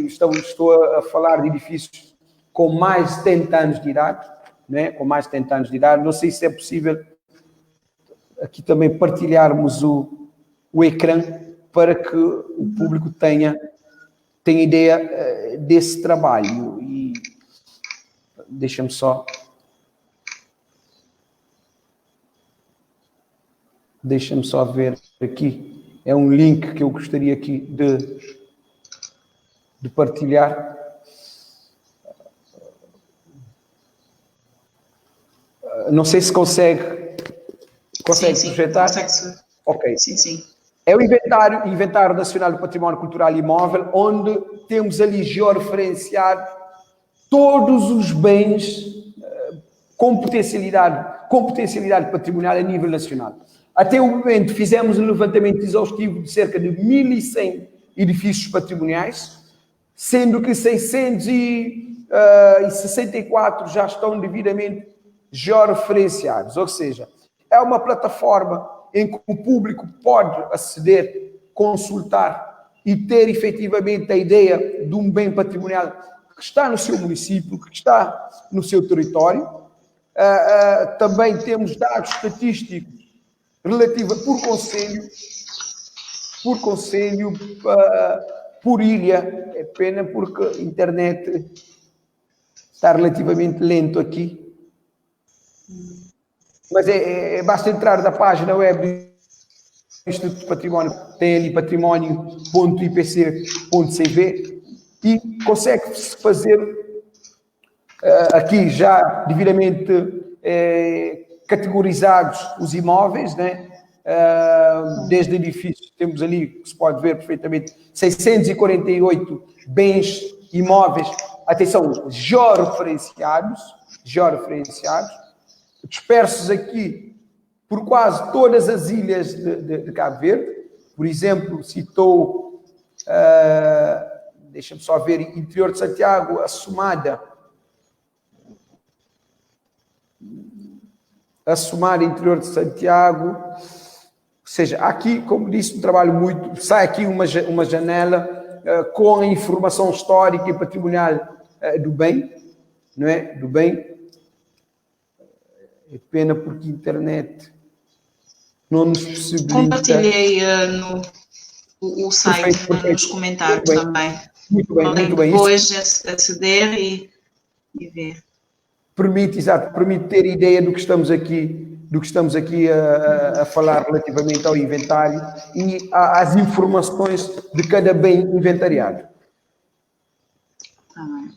estou a falar de edifícios com mais de 70 anos de idade, né? Com mais de 70 anos de idade. Não sei se é possível aqui também partilharmos o ecrã para que o público tenha ideia desse trabalho. E deixa-me só ver aqui. É um link que eu gostaria aqui de partilhar. Não sei se consegue projetar. Consegue-se. Ok. Sim. É o Inventário Nacional do Património Cultural e Imóvel, onde temos ali georreferenciado todos os bens com potencialidade patrimonial a nível nacional. Até o momento fizemos um levantamento exaustivo de cerca de 1.100 edifícios patrimoniais, sendo que 664 já estão devidamente georreferenciados, ou seja, é uma plataforma em que o público pode aceder, consultar e ter efetivamente a ideia de um bem patrimonial que está no seu município, que está no seu território. Também temos dados estatísticos relativos por concelho, por ilha. É pena porque a internet está relativamente lento aqui. Mas basta entrar na página web do Instituto de Património, tem ali património.ipc.cv e consegue-se fazer aqui já devidamente categorizados os imóveis, né? Desde edifícios, temos ali, que se pode ver perfeitamente, 648 bens imóveis, atenção, georreferenciados, dispersos aqui por quase todas as ilhas de Cabo Verde. Por exemplo, citou, deixa-me só ver, interior de Santiago, Assumada, interior de Santiago. Ou seja, aqui, como disse, um trabalho muito... Sai aqui uma janela com a informação histórica e patrimonial do bem, não é? Do bem. É pena porque a internet não nos possibilita... Compartilhei o site perfeito. nos comentários também. Muito bem, muito bem. Depois aceder e ver. Permite ter ideia do que estamos aqui a falar relativamente ao inventário e às informações de cada bem inventariado. Tá bem.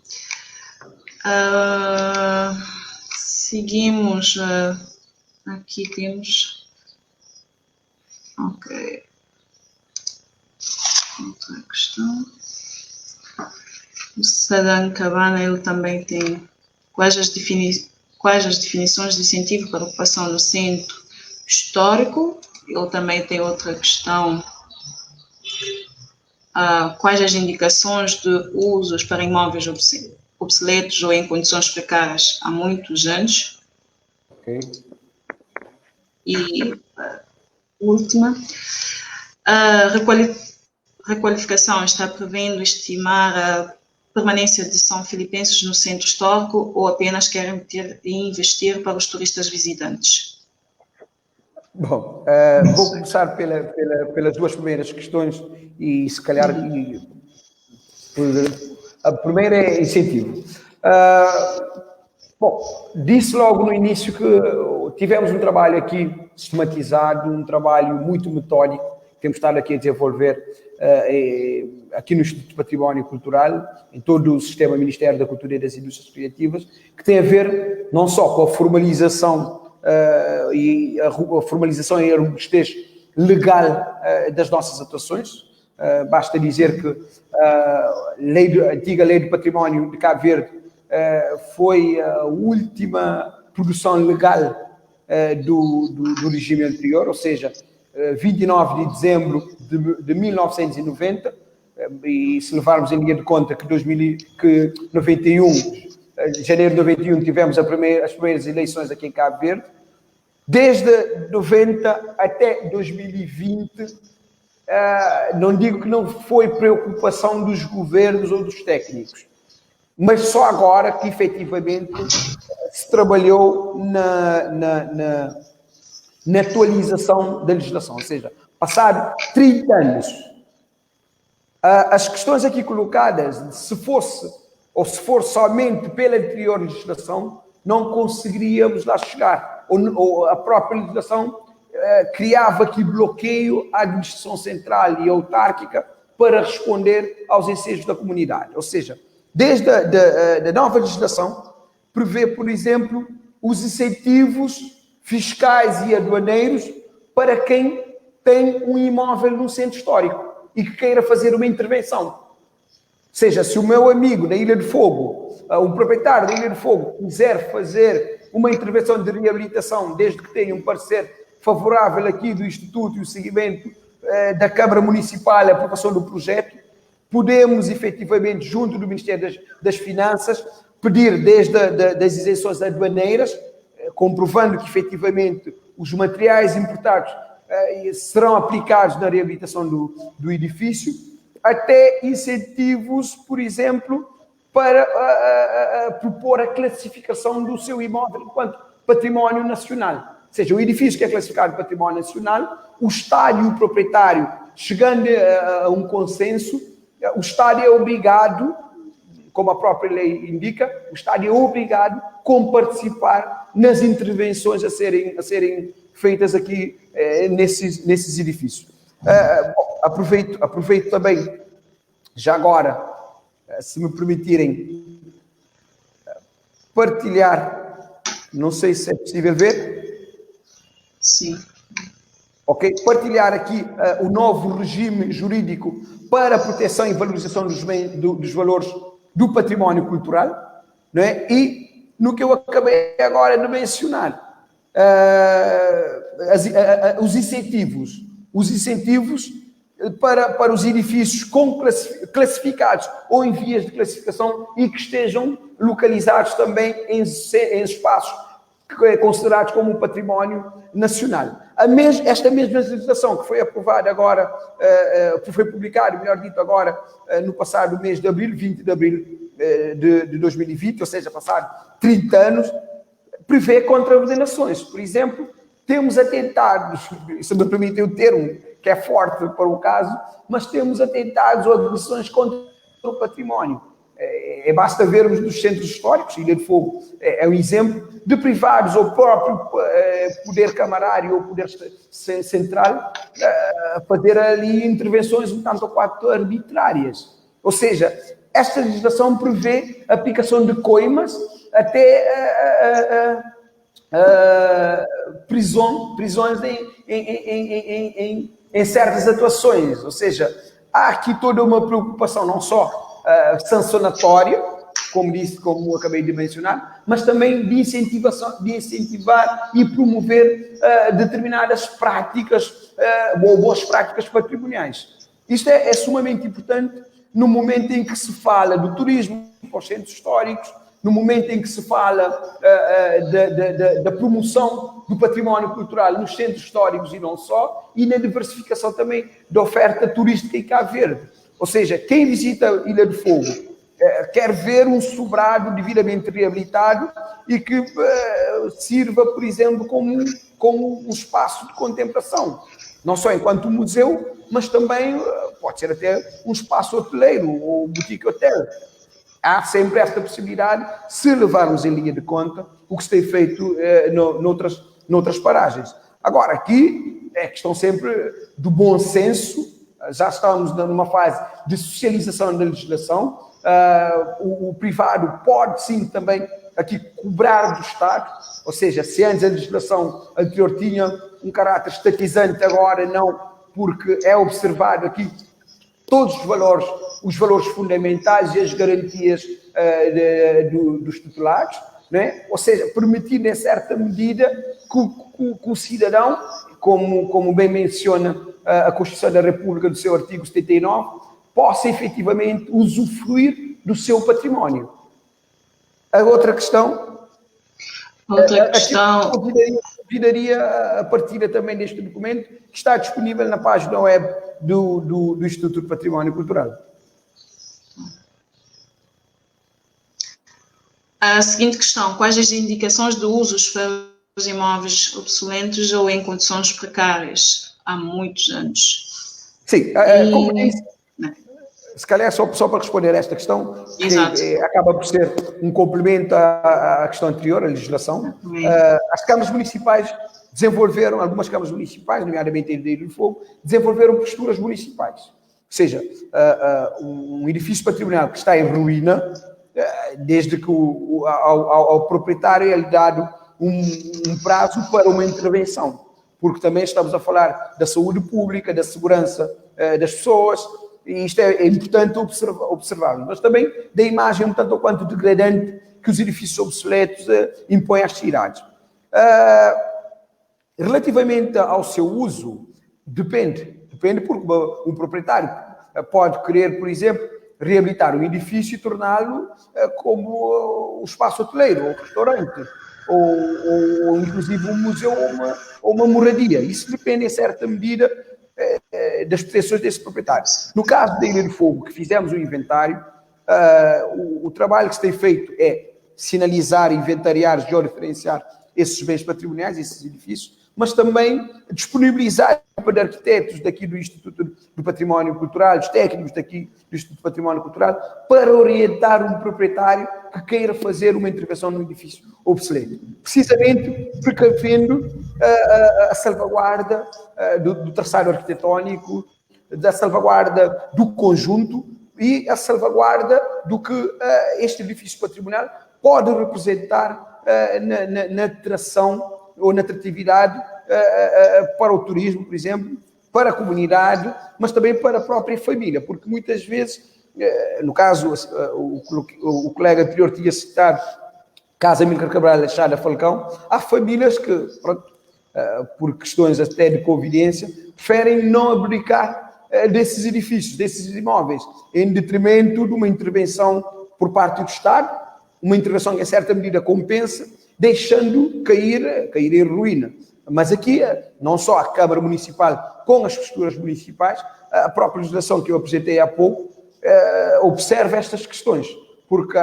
Seguimos. Aqui temos. Ok. Outra questão. O cidadão Cabana, ele também tem quais as definições de incentivo para ocupação no centro histórico. Ele também tem outra questão. Quais as indicações de usos para imóveis obsoletos ou em condições precárias há muitos anos. Ok. E última, a requalificação está prevendo estimar a permanência de São Filipenses no centro histórico ou apenas querem investir para os turistas visitantes? Bom, vou começar pelas duas primeiras questões e se calhar a primeira é incentivo. Bom, disse logo no início que tivemos um trabalho aqui sistematizado, um trabalho muito metódico, que temos estado aqui a desenvolver aqui no Instituto de Património Cultural, em todo o sistema Ministério da Cultura e das Indústrias Criativas, que tem a ver não só com a formalização e a robustez legal das nossas atuações. Basta dizer que a antiga Lei do Património de Cabo Verde foi a última produção legal do regime anterior, ou seja, 29 de dezembro de 1990, e se levarmos em linha de conta que 91, janeiro de 91, tivemos as primeiras eleições aqui em Cabo Verde, desde 90 até 2020, não digo que não foi preocupação dos governos ou dos técnicos, mas só agora que efetivamente se trabalhou na atualização da legislação, ou seja, passado 30 anos. As questões aqui colocadas, se for somente pela anterior legislação, não conseguiríamos lá chegar, ou a própria legislação criava aqui bloqueio à administração central e autárquica para responder aos ensejos da comunidade. Ou seja, desde a nova legislação, prevê, por exemplo, os incentivos fiscais e aduaneiros para quem tem um imóvel no centro histórico e que queira fazer uma intervenção. Ou seja, se o meu amigo na Ilha de Fogo, um proprietário da Ilha de Fogo, quiser fazer uma intervenção de reabilitação, desde que tenha um parecer favorável aqui do Instituto e o seguimento da Câmara Municipal, a aprovação do projeto, podemos efetivamente, junto do Ministério das Finanças, pedir desde das isenções aduaneiras, comprovando que efetivamente os materiais importados serão aplicados na reabilitação do edifício, até incentivos, por exemplo, para propor a classificação do seu imóvel enquanto património nacional. Ou seja, o edifício que é classificado património nacional, o Estado e o proprietário, chegando a um consenso, o Estado é obrigado, como a própria lei indica, o Estado é obrigado a participar nas intervenções a serem feitas aqui nesses edifícios. Aproveito também, já agora, se me permitirem, partilhar, não sei se é possível ver. Sim. Ok, partilhar aqui o novo regime jurídico para a proteção e valorização dos valores do património cultural, não é? E no que eu acabei agora de mencionar, os incentivos para os edifícios classificados ou em vias de classificação e que estejam localizados também em espaços considerados como um património nacional. Esta mesma legislação que foi aprovada agora, que foi publicada, melhor dito, agora no passado mês de abril, 20 de abril de 2020, ou seja, passado 30 anos, prevê contraordenações. Por exemplo, temos atentados, se me permitem o termo, que é forte para o caso, mas temos atentados ou agressões contra o património. Basta vermos nos centros históricos, Ilha de Fogo é um exemplo, de privados ou próprio poder camarário ou poder central fazer ali intervenções um tanto ou quanto arbitrárias. Ou seja, esta legislação prevê a aplicação de coimas até prisões em certas atuações. Ou seja, há aqui toda uma preocupação não só sancionatória, como acabei de mencionar, mas também de incentivar e promover determinadas práticas ou boas práticas patrimoniais. Isto é sumamente importante no momento em que se fala do turismo para os centros históricos, no momento em que se fala da promoção do património cultural nos centros históricos e não só, e na diversificação também da oferta turística em Cabo Verde. Ou seja, quem visita a Ilha de Fogo quer ver um sobrado devidamente reabilitado e que sirva, por exemplo, como um espaço de contemplação. Não só enquanto museu, mas também pode ser até um espaço hoteleiro ou boutique hotel. Há sempre esta possibilidade, se levarmos em linha de conta o que se tem feito noutras paragens. Agora, aqui é questão sempre do bom senso. Já estamos numa fase de socialização da legislação. O privado pode, sim, também aqui cobrar do Estado. Ou seja, se antes a legislação anterior tinha um caráter estatizante, agora não, porque é observado aqui todos os valores fundamentais e as garantias dos tutelados, né? Ou seja, permitir, em certa medida, que o cidadão, como bem menciona a Constituição da República, do seu artigo 79, possa efetivamente usufruir do seu património. A outra questão... Convidaria a partilha também deste documento, que está disponível na página web do Instituto de Património Cultural. A seguinte questão: quais as indicações de usos para os imóveis obsoletos ou em condições precárias há muitos anos? Sim, como disse, se calhar só para responder a esta questão, que acaba por ser um complemento à questão anterior, à legislação. As câmaras municipais desenvolveram, algumas câmaras municipais, nomeadamente a Ilha de Fogo, desenvolveram posturas municipais. Ou seja, um edifício patrimonial que está em ruína, desde que ao proprietário é lhe dado um prazo para uma intervenção, porque também estamos a falar da saúde pública, da segurança das pessoas, e isto é importante observar, mas também da imagem um tanto ou quanto degradante que os edifícios obsoletos impõem às cidades. Relativamente ao seu uso, depende porque um proprietário pode querer, por exemplo, reabilitar um edifício e torná-lo como um espaço hoteleiro, ou restaurante, ou inclusive um museu ou uma moradia. Isso depende, em certa medida, das pretensões desse proprietário. No caso da Ilha de Fogo, que fizemos o inventário, O trabalho que se tem feito é sinalizar, inventariar, georreferenciar esses bens patrimoniais, esses edifícios, mas também disponibilizar para arquitetos daqui do Instituto do Património Cultural, os técnicos daqui do Instituto do Património Cultural, para orientar um proprietário que queira fazer uma intervenção no edifício obsoleto. Precisamente precavendo a salvaguarda do traçado arquitetónico, da salvaguarda do conjunto e a salvaguarda do que este edifício patrimonial pode representar na atração ou na atratividade para o turismo, por exemplo, para a comunidade, mas também para a própria família, porque muitas vezes, no caso, o colega anterior tinha citado Casa Amílcar Cabral Lachada Falcão, há famílias que, pronto, por questões até de conveniência, preferem não abdicar desses edifícios, desses imóveis, em detrimento de uma intervenção por parte do Estado, uma intervenção que, em certa medida, compensa, deixando cair em ruína. Mas aqui, não só a Câmara Municipal, com as posturas municipais, a própria legislação que eu apresentei há pouco, observa estas questões, porque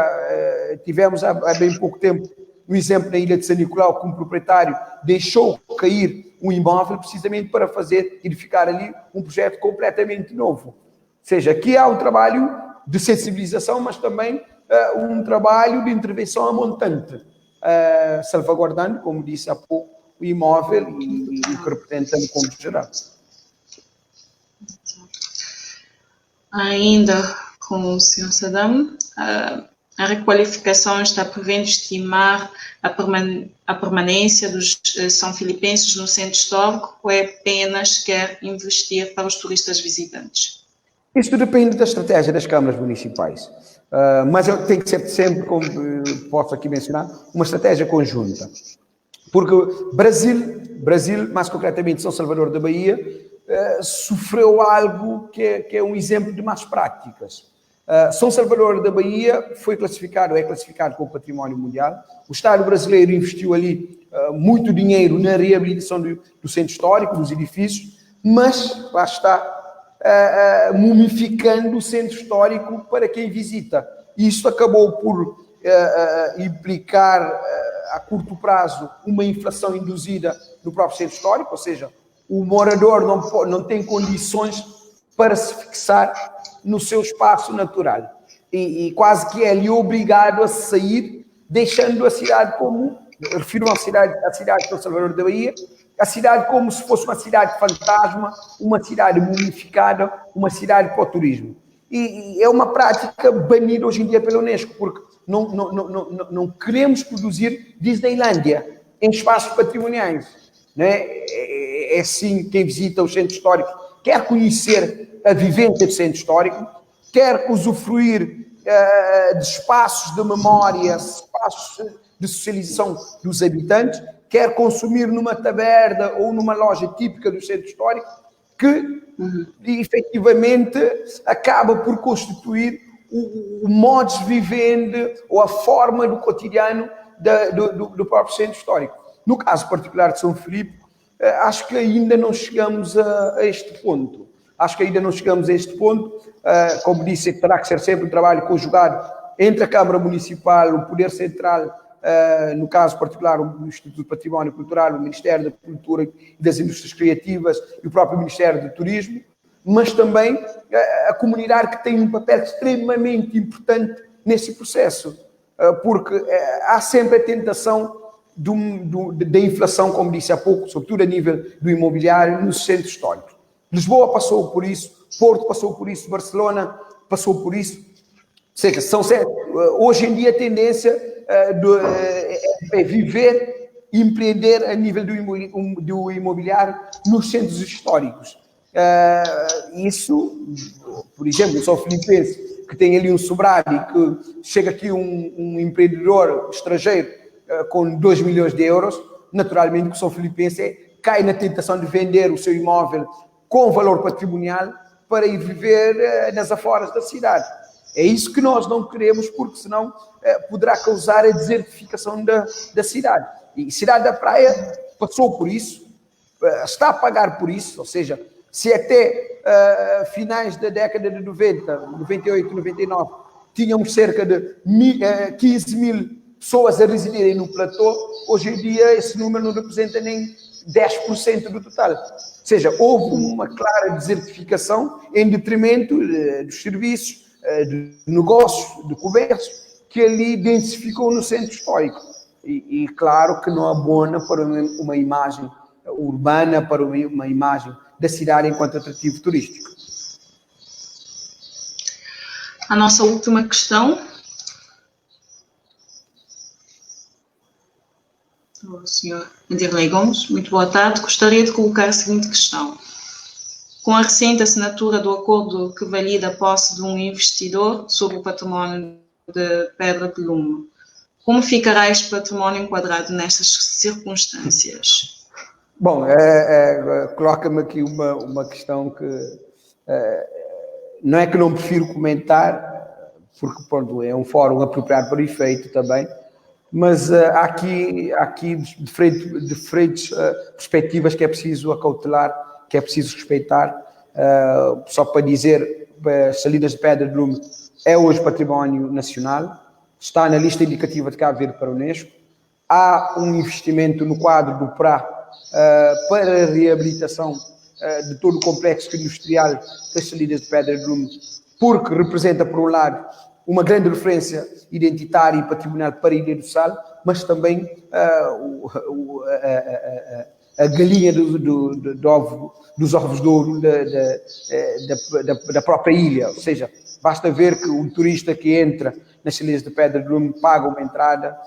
tivemos há bem pouco tempo um exemplo na Ilha de São Nicolau, que um proprietário deixou cair um imóvel precisamente para edificar ali um projeto completamente novo. Ou seja, aqui há um trabalho de sensibilização, mas também um trabalho de intervenção a montante, salvaguardando, como disse há pouco, o imóvel e o que representa como geral. Ainda com o Sr. Saddam, a requalificação está prevendo estimar a permanência dos são filipenses no centro histórico ou apenas quer investir para os turistas visitantes? Isto depende da estratégia das câmaras municipais. Mas tem que ser sempre, como posso aqui mencionar, uma estratégia conjunta. Porque Brasil, mais concretamente São Salvador da Bahia, sofreu algo que é um exemplo de más práticas. São Salvador da Bahia é classificado como património mundial. O Estado brasileiro investiu ali muito dinheiro na reabilitação do centro histórico, dos edifícios, mas lá está, mumificando o centro histórico para quem visita. E isso acabou por implicar a curto prazo uma inflação induzida no próprio centro histórico, ou seja, o morador não tem condições para se fixar no seu espaço natural e quase que é-lhe obrigado a sair, deixando a cidade como, refiro à cidade de São Salvador da Bahia, a cidade como se fosse uma cidade fantasma, uma cidade mumificada, uma cidade para o turismo. E é uma prática banida hoje em dia pela Unesco, porque não queremos produzir Disneylândia em espaços patrimoniais. Né? É assim, quem visita o centro histórico quer conhecer a vivência do centro histórico, quer usufruir de espaços de memória, espaços de socialização dos habitantes, quer consumir numa taberna ou numa loja típica do centro histórico, que efetivamente acaba por constituir o modus vivendi ou a forma do cotidiano do próprio centro histórico. No caso particular de São Filipe, acho que ainda não chegamos a este ponto. Como disse, terá que ser sempre um trabalho conjugado entre a Câmara Municipal, o Poder Central, no caso particular o Instituto do Património Cultural, o Ministério da Cultura e das Indústrias Criativas e o próprio Ministério do Turismo, mas também a comunidade, que tem um papel extremamente importante nesse processo, porque há sempre a tentação da inflação, como disse há pouco, sobretudo a nível do imobiliário, nos centros históricos. Lisboa passou por isso, Porto passou por isso, Barcelona passou por isso. Ou seja, hoje em dia a tendência é viver e empreender a nível do imobiliário nos centros históricos. Isso, por exemplo, São Filipense, que tem ali um sobrado e que chega aqui um empreendedor estrangeiro com 2 milhões de euros, naturalmente que o São Filipense cai na tentação de vender o seu imóvel com valor patrimonial para ir viver nas aforas da cidade. É isso que nós não queremos, porque senão poderá causar a desertificação da cidade. E a cidade da Praia passou por isso, está a pagar por isso, ou seja, se até finais da década de 90, 98, 99, tínhamos cerca de 15 mil pessoas a residirem no platô, hoje em dia esse número não representa nem 10% do total. Ou seja, houve uma clara desertificação em detrimento dos serviços, de negócios, de comércio, que ali densificou no centro histórico. E claro que não abona para uma imagem urbana, para uma imagem da cidade enquanto atrativo turístico. A nossa última questão. O Sr. Vanderlei Gomes, muito boa tarde. Gostaria de colocar a seguinte questão. Com a recente assinatura do acordo que valida a posse de um investidor sobre o património de Pedra de Lume, como ficará este património enquadrado nestas circunstâncias? Bom, coloca-me aqui uma questão que não é que não prefiro comentar, porque pronto, é um fórum apropriado para o efeito também, mas há aqui diferentes perspectivas que é preciso acautelar, que é preciso respeitar. Só para dizer, as Salinas de Pedra de Lume é hoje património nacional, está na lista indicativa de Cabo Verde para a Unesco. Há um investimento no quadro do PRA para a reabilitação de todo o complexo industrial das Salinas de Pedra de Lume, porque representa, por um lado, uma grande referência identitária e patrimonial para a Ilha do Sal, mas também a galinha dos ovos de ouro da própria ilha. Ou seja, basta ver que um turista que entra nas Salinas de Pedra de Lume paga uma entrada,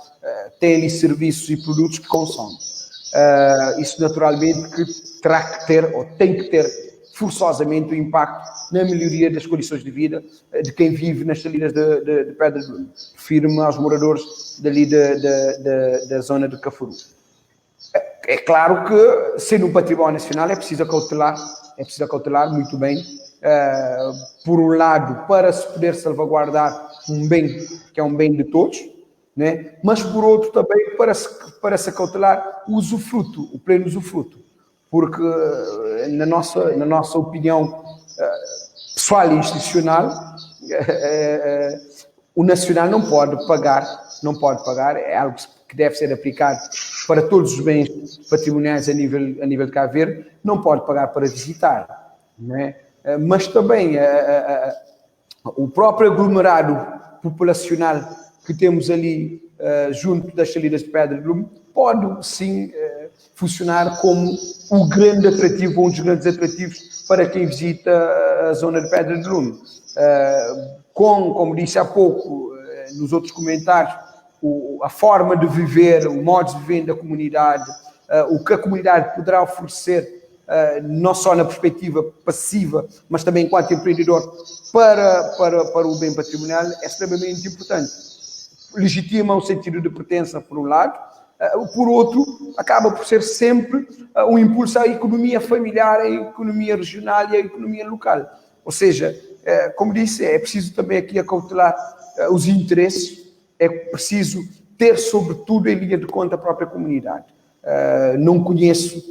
tem ali serviços e produtos que consome. Isso naturalmente que terá que ter, ou tem que ter, forçosamente o impacto na melhoria das condições de vida de quem vive nas Salinas de Pedra de Lume. Refiro-me aos moradores dali da zona de Cafuru. É claro que, sendo um património nacional, é preciso acautelar muito bem, por um lado, para se poder salvaguardar um bem que é um bem de todos, né? Mas por outro também para se acautelar o usufruto, o pleno usufruto. Porque, na nossa opinião pessoal e institucional, o nacional não pode pagar, é algo que deve ser aplicado para todos os bens patrimoniais a nível de Cabo Verde, não pode pagar para visitar, não é? Mas também o próprio aglomerado populacional que temos ali junto das Salinas de Pedra de Lume pode sim funcionar como um grande atrativo, um dos grandes atrativos para quem visita a zona de Pedra de Lume. Como disse há pouco nos outros comentários, a forma de viver, o modo de viver da comunidade, o que a comunidade poderá oferecer, não só na perspectiva passiva, mas também enquanto empreendedor, para o bem patrimonial, é extremamente importante. Legitima o sentido de pertença, por um lado, por outro, acaba por ser sempre um impulso à economia familiar, à economia regional e à economia local. Ou seja, como disse, é preciso também aqui acautelar os interesses, é preciso ter, sobretudo, em linha de conta a própria comunidade. Não conheço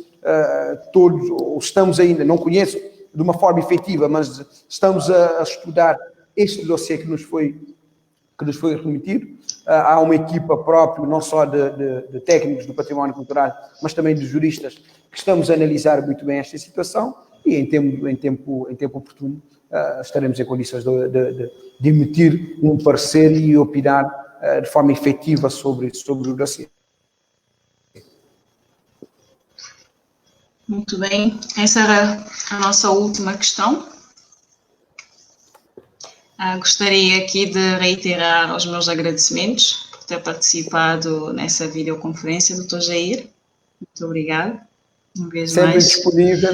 todos, ou estamos ainda, não conheço de uma forma efetiva, mas estamos a estudar este dossiê que nos foi remetido. Há uma equipa própria, não só de técnicos do património cultural, mas também de juristas, que estamos a analisar muito bem esta situação e em tempo oportuno estaremos em condições de emitir um parecer e opinar de forma efetiva sobre o dossiê. Muito bem. Essa era a nossa última questão. Gostaria aqui de reiterar os meus agradecimentos por ter participado nessa videoconferência, Dr. Jair. Muito obrigado. Uma vez sempre mais. Disponível.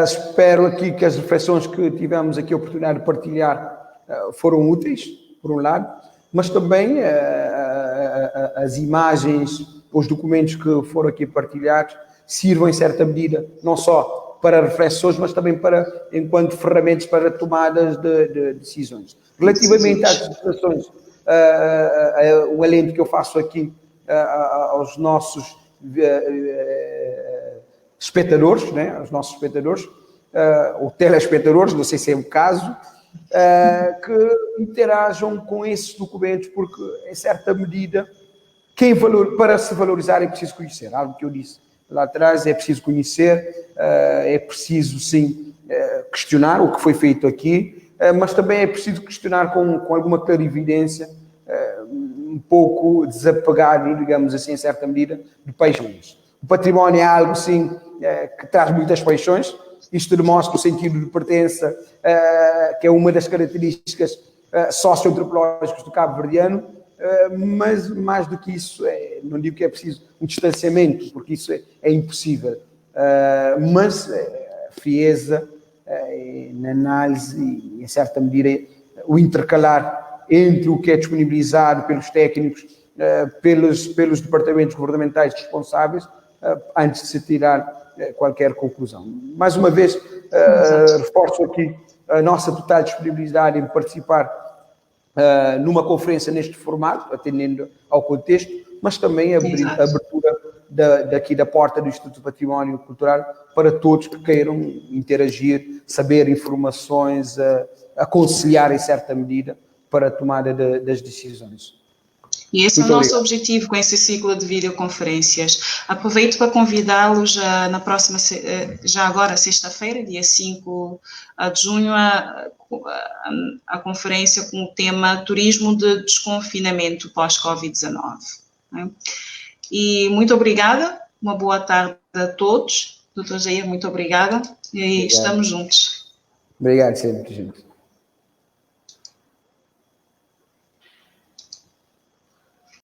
Espero aqui que as reflexões que tivemos aqui a oportunidade de partilhar foram úteis, por um lado, mas também as imagens, os documentos que foram aqui partilhados sirvam em certa medida, não só para reflexões, mas também enquanto ferramentas para tomadas de decisões. Relativamente às situações, o alento que eu faço aqui aos nossos espectadores, né, aos nossos espectadores, ou telespectadores, não sei se é o caso, que interajam com esses documentos, porque, em certa medida, para se valorizar é preciso conhecer. Algo que eu disse lá atrás, é preciso conhecer, é preciso, sim, questionar o que foi feito aqui, mas também é preciso questionar com alguma clarividência, um pouco desapegado, digamos assim, em certa medida, de paixões. O património é algo, sim, que traz muitas paixões. Isto demonstra o sentido de pertença, que é uma das características socioantropológicas do cabo-verdiano, mas mais do que isso, não digo que é preciso um distanciamento, porque isso é impossível, mas frieza na análise e, em certa medida, o intercalar entre o que é disponibilizado pelos técnicos, pelos departamentos governamentais responsáveis, antes de se tirar qualquer conclusão. Mais uma vez, reforço aqui a nossa total disponibilidade em participar numa conferência neste formato, atendendo ao contexto, mas também a abertura daqui da porta do Instituto de Património Cultural para todos que queiram interagir, saber informações, aconselhar em certa medida para a tomada das decisões. E esse é o nosso objetivo com esse ciclo de videoconferências. Aproveito para convidá-los na próxima, já agora, sexta-feira, dia 5 de junho, a conferência com o tema Turismo de Desconfinamento pós-Covid-19. E muito obrigada, uma boa tarde a todos. Doutor Jair, muito obrigada. E estamos juntos. Obrigado sempre, gente.